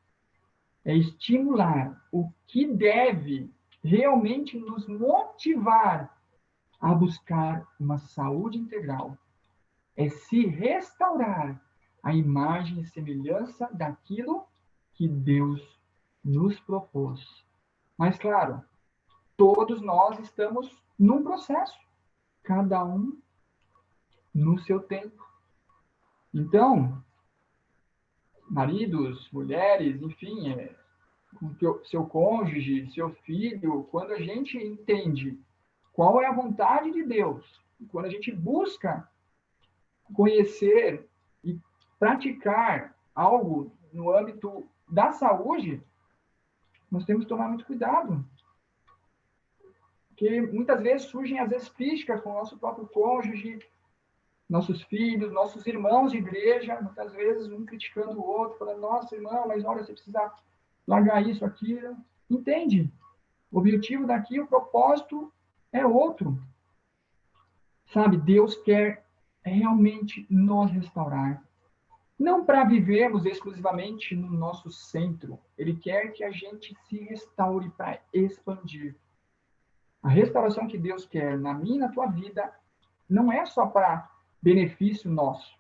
é estimular o que deve realmente nos motivar a buscar uma saúde integral. É se restaurar a imagem e semelhança daquilo que Deus nos propôs. Mas, claro, todos nós estamos num processo, cada um no seu tempo. Então, maridos, mulheres, enfim, seu cônjuge, seu filho, quando a gente entende qual é a vontade de Deus, quando a gente busca conhecer e praticar algo no âmbito da saúde, nós temos que tomar muito cuidado. Porque muitas vezes surgem, às vezes, críticas com o nosso próprio cônjuge, nossos filhos, nossos irmãos de igreja, muitas vezes um criticando o outro, falando: nossa, irmão, mas olha, você precisa largar isso, aquilo. Entende? O objetivo daqui, o propósito é outro. Sabe, Deus quer realmente nos restaurar. Não para vivermos exclusivamente no nosso centro. Ele quer que a gente se restaure para expandir. A restauração que Deus quer na minha e na tua vida não é só para benefício nosso.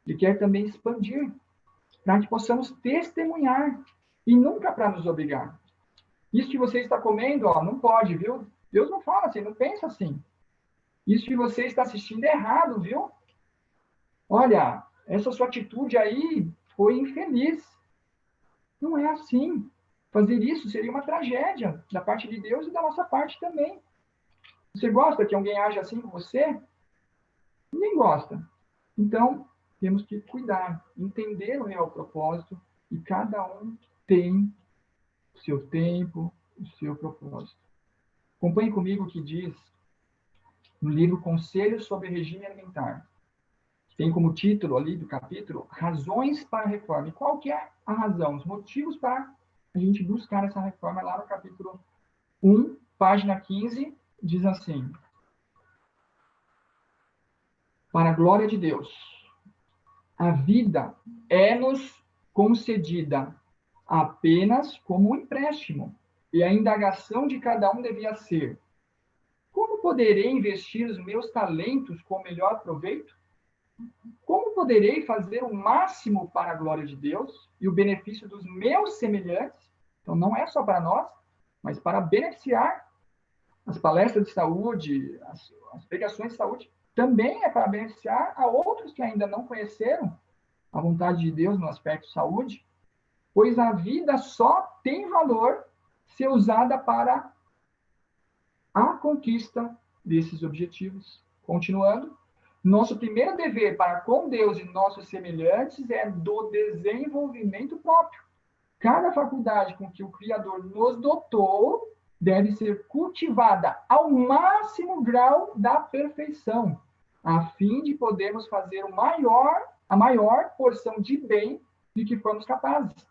Ele quer também expandir, para que possamos testemunhar e nunca para nos obrigar. Isso que você está comendo, ó, não pode, viu? Deus não fala assim, não pensa assim. Isso que você está assistindo é errado, viu? Olha, essa sua atitude aí foi infeliz. Não é assim. Fazer isso seria uma tragédia da parte de Deus e da nossa parte também. Você gosta que alguém age assim com você? Ninguém gosta. Então, temos que cuidar, entender o real propósito, e cada um tem o seu tempo, o seu propósito. Acompanhe comigo o que diz no livro Conselhos sobre Regime Alimentar. Tem como título ali do capítulo Razões para a Reforma. E qual que é a razão? Os motivos para a gente buscar essa reforma. Lá no capítulo 1, página 15, diz assim: para a glória de Deus, a vida é-nos concedida apenas como um empréstimo, e a indagação de cada um devia ser: como poderei investir os meus talentos com melhor proveito? Como poderei fazer o máximo para a glória de Deus e o benefício dos meus semelhantes? Então, não é só para nós, mas para beneficiar. As palestras de saúde, as pregações de saúde, também é para beneficiar a outros que ainda não conheceram a vontade de Deus no aspecto saúde, pois a vida só tem valor se usada para a conquista desses objetivos. Continuando, nosso primeiro dever para com Deus e nossos semelhantes é do desenvolvimento próprio. Cada faculdade com que o Criador nos dotou deve ser cultivada ao máximo grau da perfeição, a fim de podermos fazer a maior porção de bem de que formos capazes.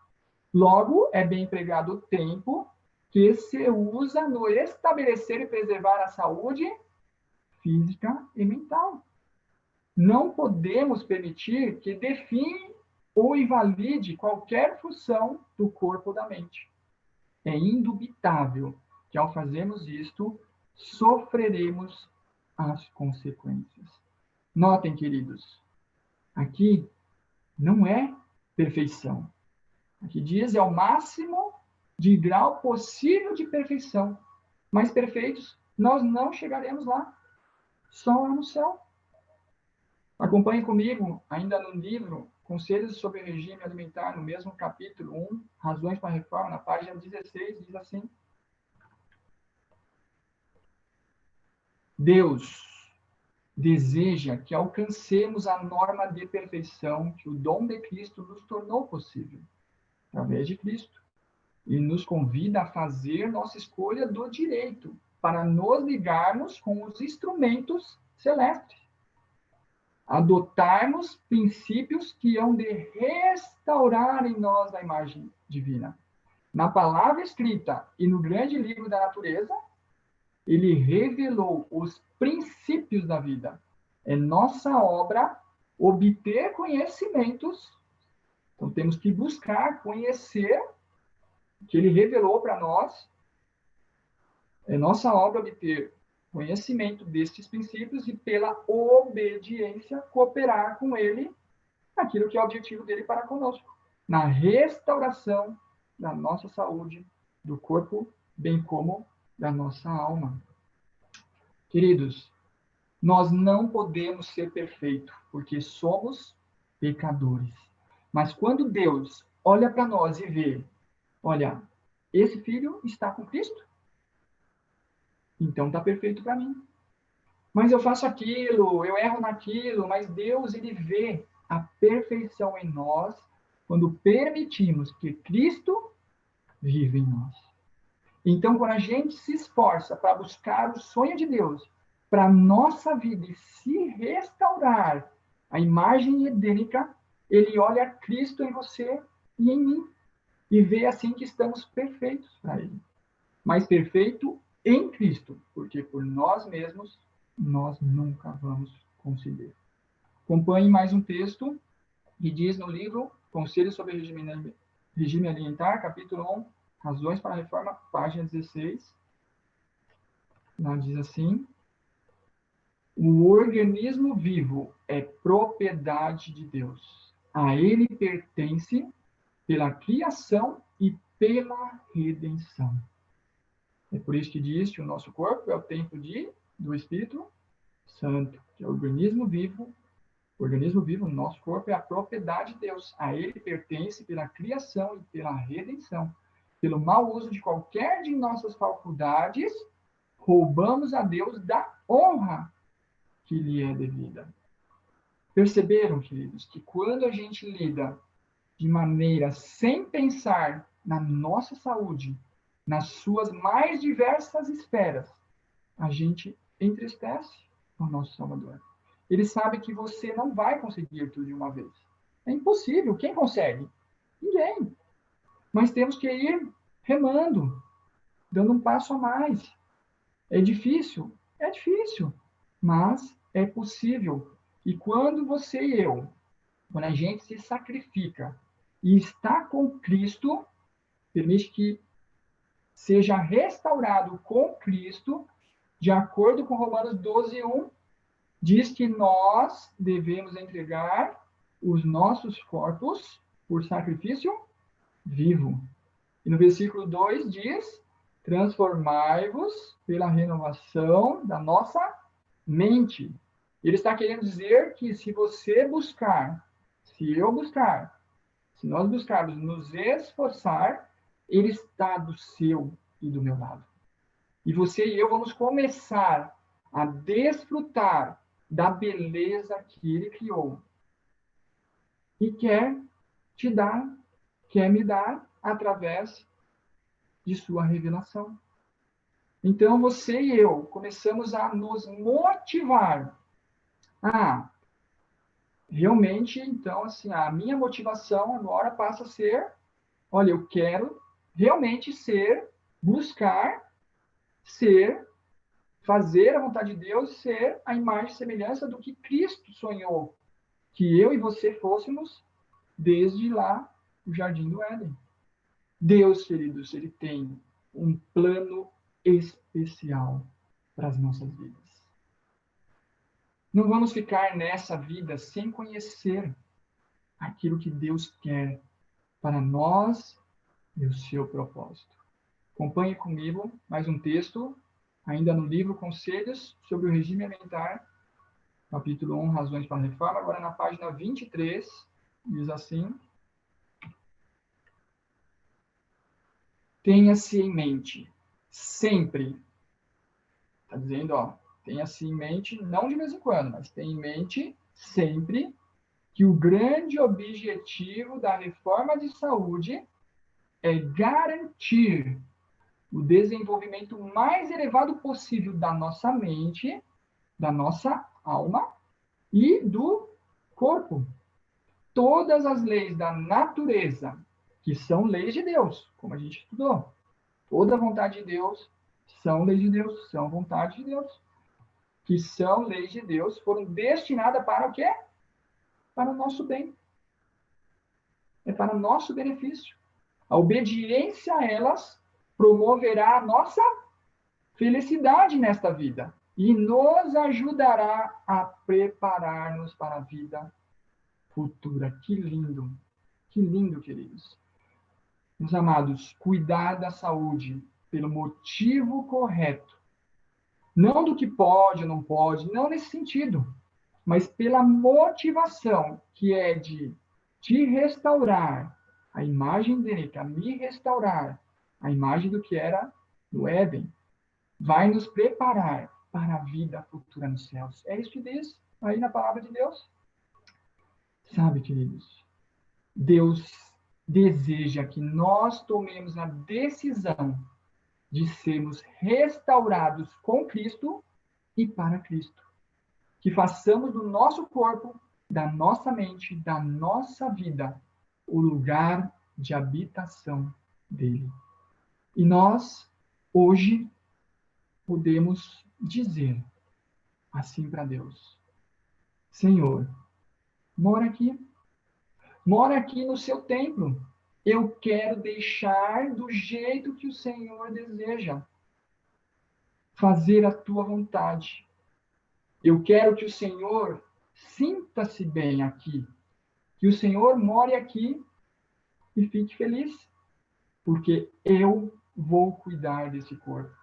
Logo, é bem empregado o tempo que se usa no estabelecer e preservar a saúde física e mental. Não podemos permitir que define ou invalide qualquer função do corpo ou da mente. É indubitável que, ao fazermos isto, sofreremos as consequências. Notem, queridos, aqui não é perfeição. Aqui diz é o máximo de grau possível de perfeição. Mas perfeitos, nós não chegaremos lá. Só lá no céu. Acompanhe comigo, ainda no livro Conselhos sobre o Regime Alimentar, no mesmo capítulo 1, Razões para a Reforma, na página 16, diz assim: Deus deseja que alcancemos a norma de perfeição que o dom de Cristo nos tornou possível, através de Cristo, e nos convida a fazer nossa escolha do direito, para nos ligarmos com os instrumentos celestes, adotarmos princípios que hão de restaurar em nós a imagem divina. Na palavra escrita e no grande livro da natureza, ele revelou os princípios da vida. É nossa obra obter conhecimentos. Então, temos que buscar conhecer o que ele revelou para nós. É nossa obra obter conhecimento destes princípios e, pela obediência, cooperar com ele naquilo que é o objetivo dele para conosco, na restauração da nossa saúde, do corpo, bem como da nossa alma. Queridos, nós não podemos ser perfeitos, porque somos pecadores. Mas quando Deus olha para nós e vê, olha, esse filho está com Cristo, então está perfeito para mim. Mas eu faço aquilo, eu erro naquilo, mas Deus, ele vê a perfeição em nós quando permitimos que Cristo vive em nós. Então, quando a gente se esforça para buscar o sonho de Deus para a nossa vida e se restaurar a imagem edênica, ele olha Cristo em você e em mim e vê assim que estamos perfeitos para ele. Mas perfeito em Cristo, porque por nós mesmos nós nunca vamos conseguir. Acompanhe mais um texto que diz no livro Conselhos sobre Regime Alimentar, capítulo 1, Razões para a Reforma, página 16. Lá diz assim: o organismo vivo é propriedade de Deus. A ele pertence pela criação e pela redenção. É por isso que diz que o nosso corpo é o templo do Espírito Santo, que é o organismo vivo. O organismo vivo, o nosso corpo, é a propriedade de Deus. A ele pertence pela criação e pela redenção. Pelo mau uso de qualquer de nossas faculdades, roubamos a Deus da honra que lhe é devida. Perceberam, queridos, que quando a gente lida de maneira sem pensar na nossa saúde, nas suas mais diversas esferas, a gente entristece o nosso Salvador. Ele sabe que você não vai conseguir tudo de uma vez. É impossível. Quem consegue? Ninguém. Mas temos que ir remando, dando um passo a mais. É difícil? É difícil, mas é possível. E quando você e eu, quando a gente se sacrifica e está com Cristo, permite que seja restaurado com Cristo, de acordo com Romanos 12:1, diz que nós devemos entregar os nossos corpos por sacrifício vivo. E no versículo 2 diz: transformai-vos pela renovação da nossa mente. Ele está querendo dizer que se você buscar, se eu buscar, se nós buscarmos nos esforçar, ele está do seu e do meu lado. E você e eu vamos começar a desfrutar da beleza que ele criou. E quer te dar, quer me dar, através de sua revelação. Então, você e eu começamos a nos motivar. Realmente, então, assim, a minha motivação agora passa a ser, olha, eu quero realmente buscar ser fazer a vontade de Deus ser a imagem e semelhança do que Cristo sonhou que eu e você fôssemos desde lá o Jardim do Éden. Deus, queridos, ele tem um plano especial para as nossas vidas. Não vamos ficar nessa vida sem conhecer aquilo que Deus quer para nós e o seu propósito. Acompanhe comigo mais um texto, ainda no livro Conselhos sobre o Regime Alimentar, capítulo 1, Razões para a Reforma, agora na página 23, diz assim: tenha-se em mente, sempre, está dizendo, tenha-se em mente, não de vez em quando, mas tenha em mente sempre que o grande objetivo da reforma de saúde é garantir o desenvolvimento mais elevado possível da nossa mente, da nossa alma e do corpo. Todas as leis da natureza, que são leis de Deus, como a gente estudou. Toda vontade de Deus são leis de Deus, são vontade de Deus. Que são leis de Deus, foram destinadas para o quê? Para o nosso bem. É para o nosso benefício. A obediência a elas promoverá a nossa felicidade nesta vida e nos ajudará a preparar-nos para a vida futura. Que lindo, queridos. Meus amados, cuidar da saúde pelo motivo correto, não do que pode ou não pode, não nesse sentido, mas pela motivação que é de te restaurar a imagem dele, a me restaurar a imagem do que era no Éden, vai nos preparar para a vida futura nos céus. É isso que diz aí na palavra de Deus. Sabe, queridos, Deus deseja que nós tomemos a decisão de sermos restaurados com Cristo e para Cristo. Que façamos do nosso corpo, da nossa mente, da nossa vida, o lugar de habitação dele. E nós, hoje, podemos dizer assim para Deus: Senhor, mora aqui no seu templo. Eu quero deixar do jeito que o Senhor deseja, fazer a tua vontade. Eu quero que o Senhor sinta-se bem aqui, que o Senhor more aqui e fique feliz, porque eu vou cuidar desse corpo.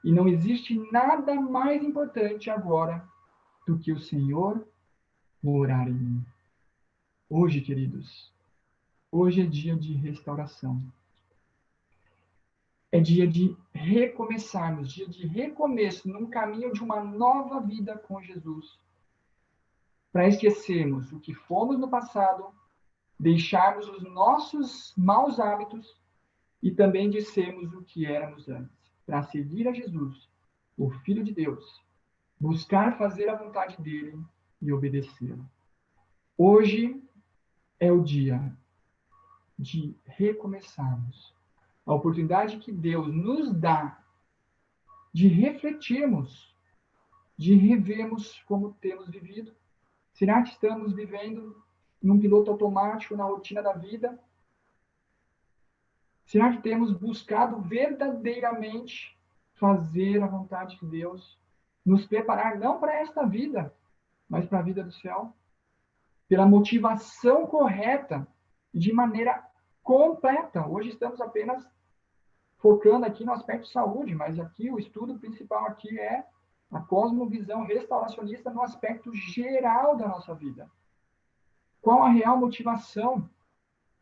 E não existe nada mais importante agora do que o Senhor morar em mim. Hoje, queridos, hoje é dia de restauração. É dia de recomeçarmos, dia de recomeço num caminho de uma nova vida com Jesus. Para esquecermos o que fomos no passado, deixarmos os nossos maus hábitos e também de sermos o que éramos antes. Para seguir a Jesus, o Filho de Deus, buscar fazer a vontade dele e obedecê-lo. Hoje é o dia de recomeçarmos. A oportunidade que Deus nos dá de refletirmos, de revermos como temos vivido. Será que estamos vivendo num piloto automático na rotina da vida? Será que temos buscado verdadeiramente fazer a vontade de Deus? Nos preparar não para esta vida, mas para a vida do céu? Pela motivação correta e de maneira completa. Hoje estamos apenas focando aqui no aspecto de saúde, mas aqui o estudo principal aqui é a cosmovisão restauracionista no aspecto geral da nossa vida. Qual a real motivação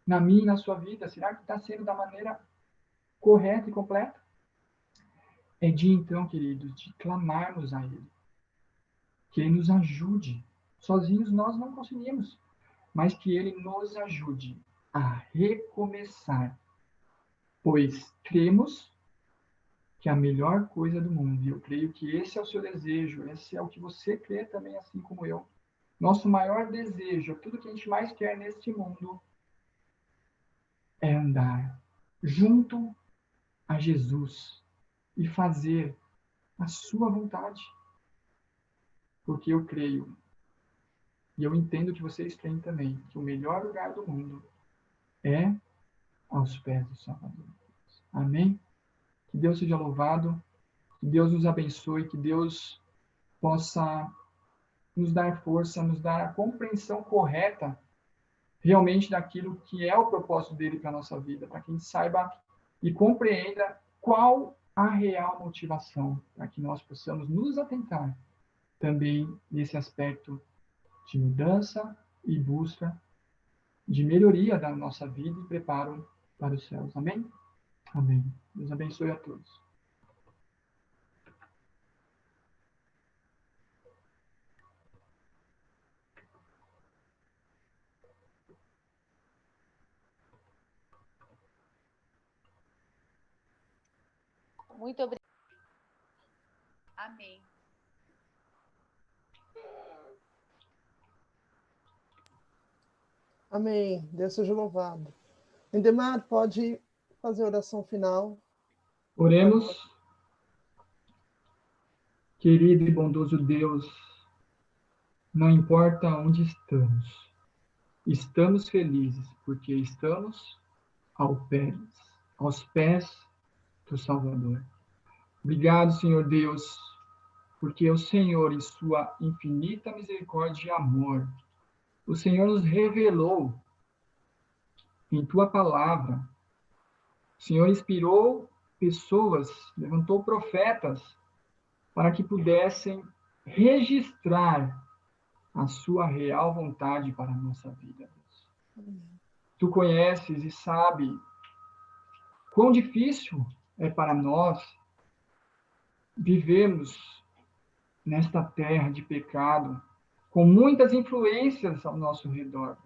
na minha e na sua vida? Será que está sendo da maneira correta e completa? É dia, então, queridos, de clamarmos a Ele. Que Ele nos ajude. Sozinhos nós não conseguimos, mas que Ele nos ajude a recomeçar. Pois cremos que é a melhor coisa do mundo, e eu creio que esse é o seu desejo, esse é o que você crê também, assim como eu. Nosso maior desejo, tudo que a gente mais quer neste mundo, é andar junto a Jesus e fazer a sua vontade. Porque eu creio, e eu entendo que vocês têm também, que o melhor lugar do mundo é aos pés do Salvador. Amém? Que Deus seja louvado, que Deus nos abençoe, que Deus possa nos dar força, nos dar a compreensão correta realmente daquilo que é o propósito dele para a nossa vida, para que a gente saiba e compreenda qual a real motivação, para que nós possamos nos atentar também nesse aspecto de mudança e busca de melhoria da nossa vida e preparo para os céus. Amém? Amém. Deus abençoe a todos. Muito obrigada. Amém. Amém. Deus seja louvado. Endemar, pode fazer a oração final. Oremos. Querido e bondoso Deus, não importa onde estamos, estamos felizes porque estamos aos pés do Salvador. Obrigado, Senhor Deus, porque o Senhor, em sua infinita misericórdia e amor, o Senhor nos revelou em tua palavra. O Senhor inspirou pessoas, levantou profetas para que pudessem registrar a sua real vontade para a nossa vida. Tu conheces e sabe quão difícil é para nós vivermos nesta terra de pecado, com muitas influências ao nosso redor.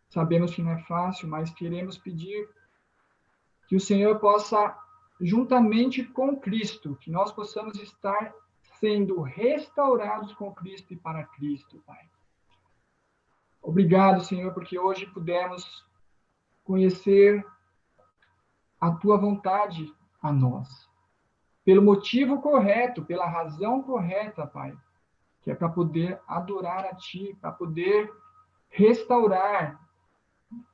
Sabemos que não é fácil, mas queremos pedir que o Senhor possa, juntamente com Cristo, que nós possamos estar sendo restaurados com Cristo e para Cristo, Pai. Obrigado, Senhor, porque hoje pudemos conhecer a Tua vontade a nós. Pelo motivo correto, pela razão correta, Pai, que é para poder adorar a Ti, para poder restaurar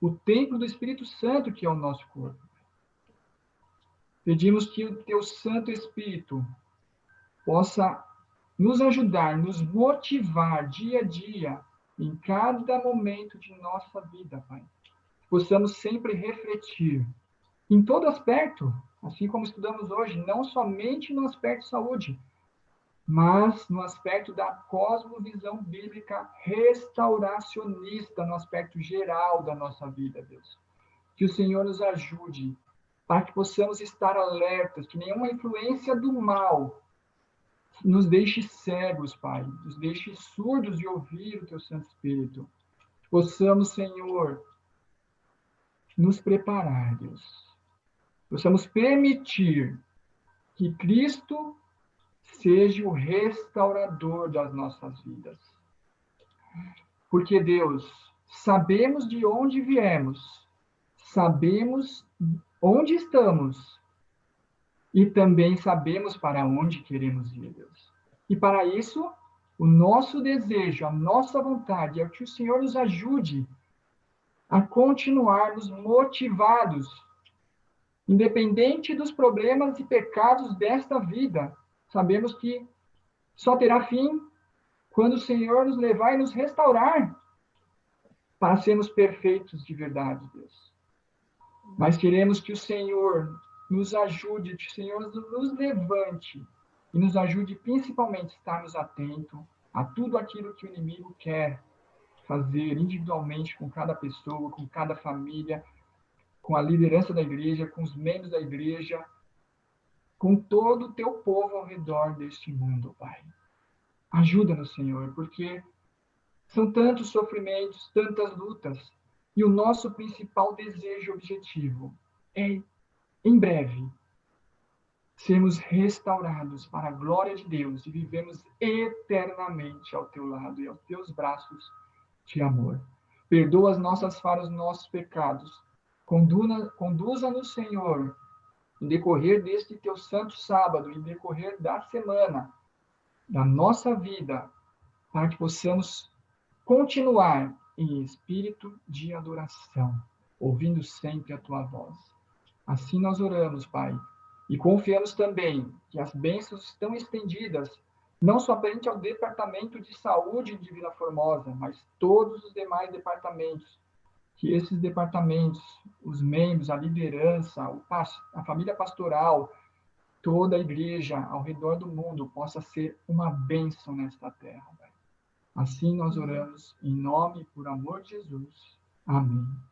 o templo do Espírito Santo, que é o nosso corpo. Pedimos que o Teu Santo Espírito possa nos ajudar, nos motivar dia a dia, em cada momento de nossa vida, Pai. Possamos sempre refletir em todo aspecto, assim como estudamos hoje, não somente no aspecto de saúde, mas no aspecto da cosmovisão bíblica restauracionista, no aspecto geral da nossa vida, Deus. Que o Senhor nos ajude para que possamos estar alertas, que nenhuma influência do mal nos deixe cegos, Pai, nos deixe surdos de ouvir o Teu Santo Espírito. Possamos, Senhor, nos preparar, Deus. Possamos permitir que Cristo seja o restaurador das nossas vidas. Porque, Deus, sabemos de onde viemos, sabemos onde estamos e também sabemos para onde queremos ir, Deus. E para isso, o nosso desejo, a nossa vontade é que o Senhor nos ajude a continuarmos motivados, independente dos problemas e pecados desta vida. Sabemos que só terá fim quando o Senhor nos levar e nos restaurar para sermos perfeitos de verdade, Deus. Mas queremos que o Senhor nos ajude, que o Senhor nos levante e nos ajude principalmente a estarmos atentos a tudo aquilo que o inimigo quer fazer individualmente com cada pessoa, com cada família, com a liderança da igreja, com os membros da igreja, com todo o teu povo ao redor deste mundo, Pai. Ajuda-nos, Senhor, porque são tantos sofrimentos, tantas lutas, e o nosso principal desejo e objetivo é, em breve, sermos restaurados para a glória de Deus e vivemos eternamente ao teu lado e aos teus braços de amor. Perdoa as nossas falhas, os nossos pecados. Conduza-nos, Senhor, no decorrer deste teu santo sábado, no decorrer da semana, da nossa vida, para que possamos continuar em espírito de adoração, ouvindo sempre a tua voz. Assim nós oramos, Pai, e confiamos também que as bênçãos estão estendidas, não somente ao Departamento de Saúde de Vila Formosa, mas todos os demais departamentos, que esses departamentos, os membros, a liderança, a família pastoral, toda a igreja ao redor do mundo possa ser uma bênção nesta terra, Pai. Assim nós oramos em nome e por amor de Jesus. Amém.